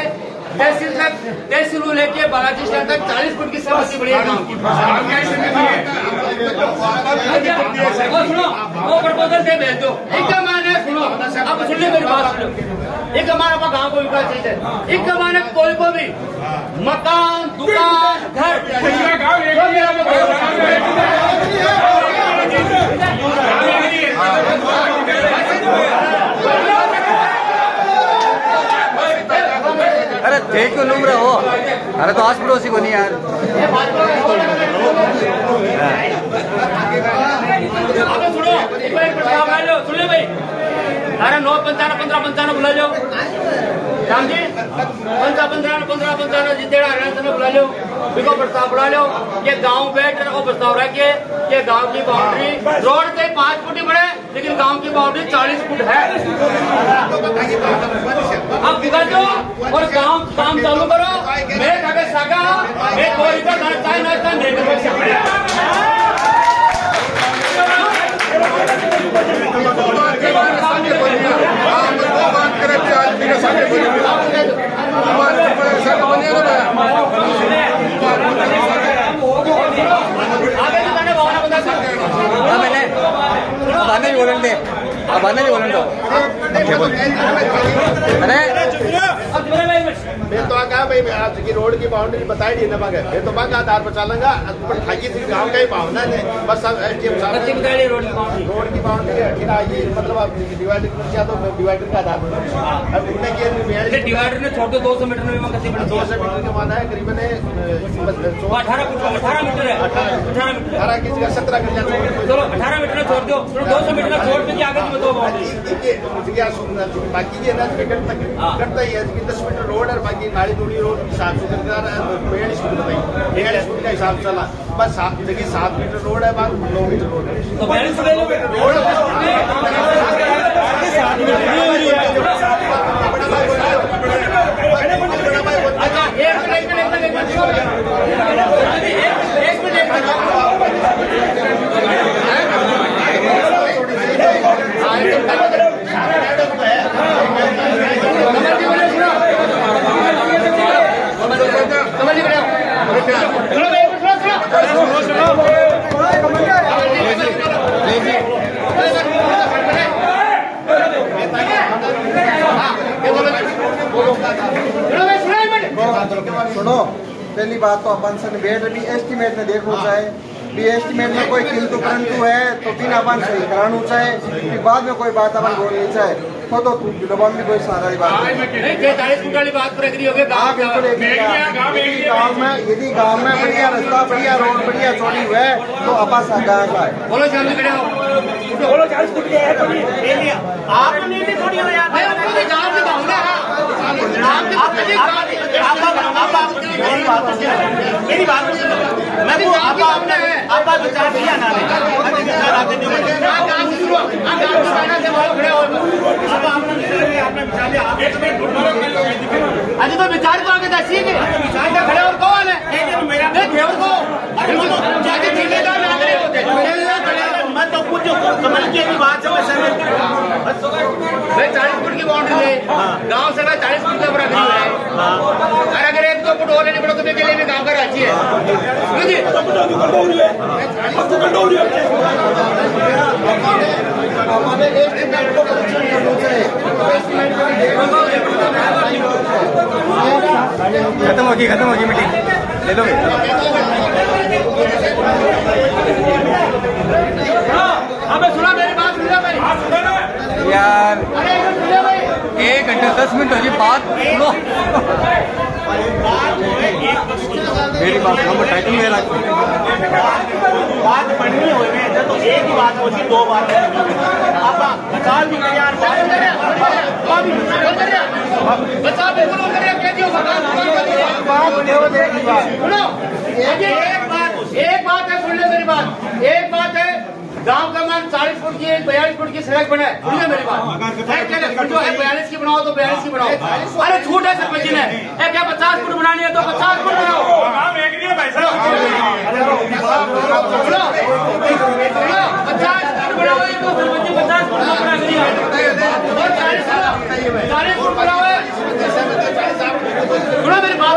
तहसील तक तहसील लेके बालाजी स्टैंड तक 40 फुट की समस्या बड़ी है गाँव की। सुनो वो प्रपोजल दे भेज दो। एक माने सुनो अब सुनिए मेरी बात सुनो। एक हमारा गाँव को विकास चाहिए, एक हमारे कोई को भी मकान दुकान घर अरे देख तो लूंग रहे हो। अरे तो आस पड़ोसी को नहीं यार सुन ले भाई। अरे 9 55 15 55 बुला लो राम जी 15 15 जितेड़ा हरियाणा बुला लो बिको प्रस्ताव बुला लो। ये गांव बैठ को प्रस्ताव रखे ये गांव की बाउंड्री रोड से 5 फुट ही बढ़े लेकिन गांव की बाउंड्री 40 फुट है। अब बिगड़ दो और गांव काम चालू करो। मैं कागज सागा मैं कोई का चाय नाश्ता नहीं कर नहीं बोलन दे अब नहीं बोलन दो। अरे मैं तो कहा भाई आज की रोड की बाउंड्री बताई नहीं ना मांगे मैं तो मांगा आधार पर चलेगा पर ठाकी थी गांव का ही भावना है बस एसडीएम साहब रोड की बाउंड्री ये मतलब आप डिवाइडर किया तो डिवाइडर का आधार पर अब इतने के डिवाइडर ने छोड़ दो 200 मीटर में 200 मीटर का माना है करीबन 18 मीटर है 18 की जगह 17 कर जाते चलो 18 मीटर छोड़ दो 200 मीटर छोड़ के आगे बताओ बाकी ये ना करता ही है 10 मीटर रोड और बाकी नाली दूरी रोड 700 42 फुट बताइए 42 फुट का हिसाब चला बस 7 मीटर रोड है 9 मीटर रोड है तो 42 ले लो सुनो पहली बात तो अपन से वेट भी एस्टिमेट में देखना चाहे भी एस्टिमेट में कोई किंतु परंतु है तो बिन अपन सही कराना चाहे फिर बाद में कोई बात अपन बोलनी चाहे तो दबाव में कोई सारा बात नहीं 40 फुट वाली बात पर एग्री हो गए। हाँ बिल्कुल यदि गाँव में बढ़िया रास्ता बढ़िया रोड बढ़िया चौड़ी हुआ है तो अपा सा गाँव का है। बोलो सामने खड़े हो, बोलो 40 फुट आप नहीं थोड़ी हो यार मेरी बात मैं वो आप विचार दिया ना अरे तो विचार को आगे दसिए विचार का खड़े और कौन है मेरा घेवर को मैं तो कुछ कमल की अभी बात है 40 फुट की बाउंड्री है गांव से 40 फुट का बराबर है और अगर 1-2 फुट और लेने पड़ो तो के लिए भी गांव का राजी खत्म होगी मीटिंग ले लो अबे सुना मेरी बात सुन भाई यार अरे सुन भाई 1 घंटे 10 मिनट होगी बात सुनो मेरी बात सुनो टाइटिल में रख बात पढ़नी हो तो एक ही बात होती 2 बात आप बचाव भी करें यार बचाव बिल्कुल करें कह दियो सुनो एक बात है सुन ले मेरी बात एक बात है गांव का मान 40 फुट की 42 फुट की सड़क बना है सुनिए मेरी बात जो है 42 की बनाओ तो 42 की बनाओ अरे छूट है सरपंच ने क्या 50 फुट बनानी है तो 50 फुट बनाओ 50 फुट बनाओ तो सरपंच 50 फुट बना दिया 40 फुट बनाओ सुनो मेरी बात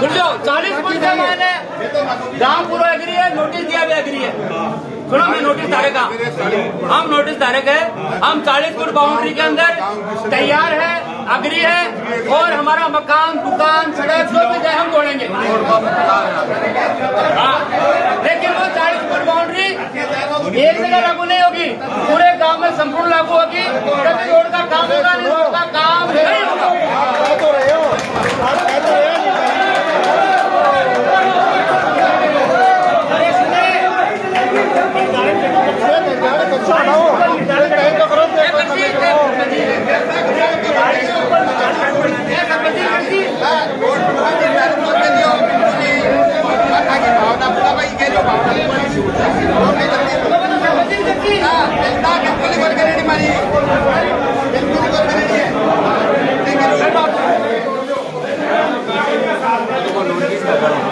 सुन लो 40 फुट का मैंने गांव पूरा एग्री है नोटिस दिया भी एग्री है सुनो मैं नोटिस धारक हम नोटिस धारक है हम 40 फुट बाउंड्री के अंदर तैयार है अग्री है और हमारा मकान दुकान सड़क जो भी जाए हम तोड़ेंगे लेकिन वो 40 फुट बाउंड्री एक जगह लागू नहीं होगी पूरे गांव में संपूर्ण लागू होगी तभी रोड का काम होगा नहीं रोड का काम नहीं होगा नोटिस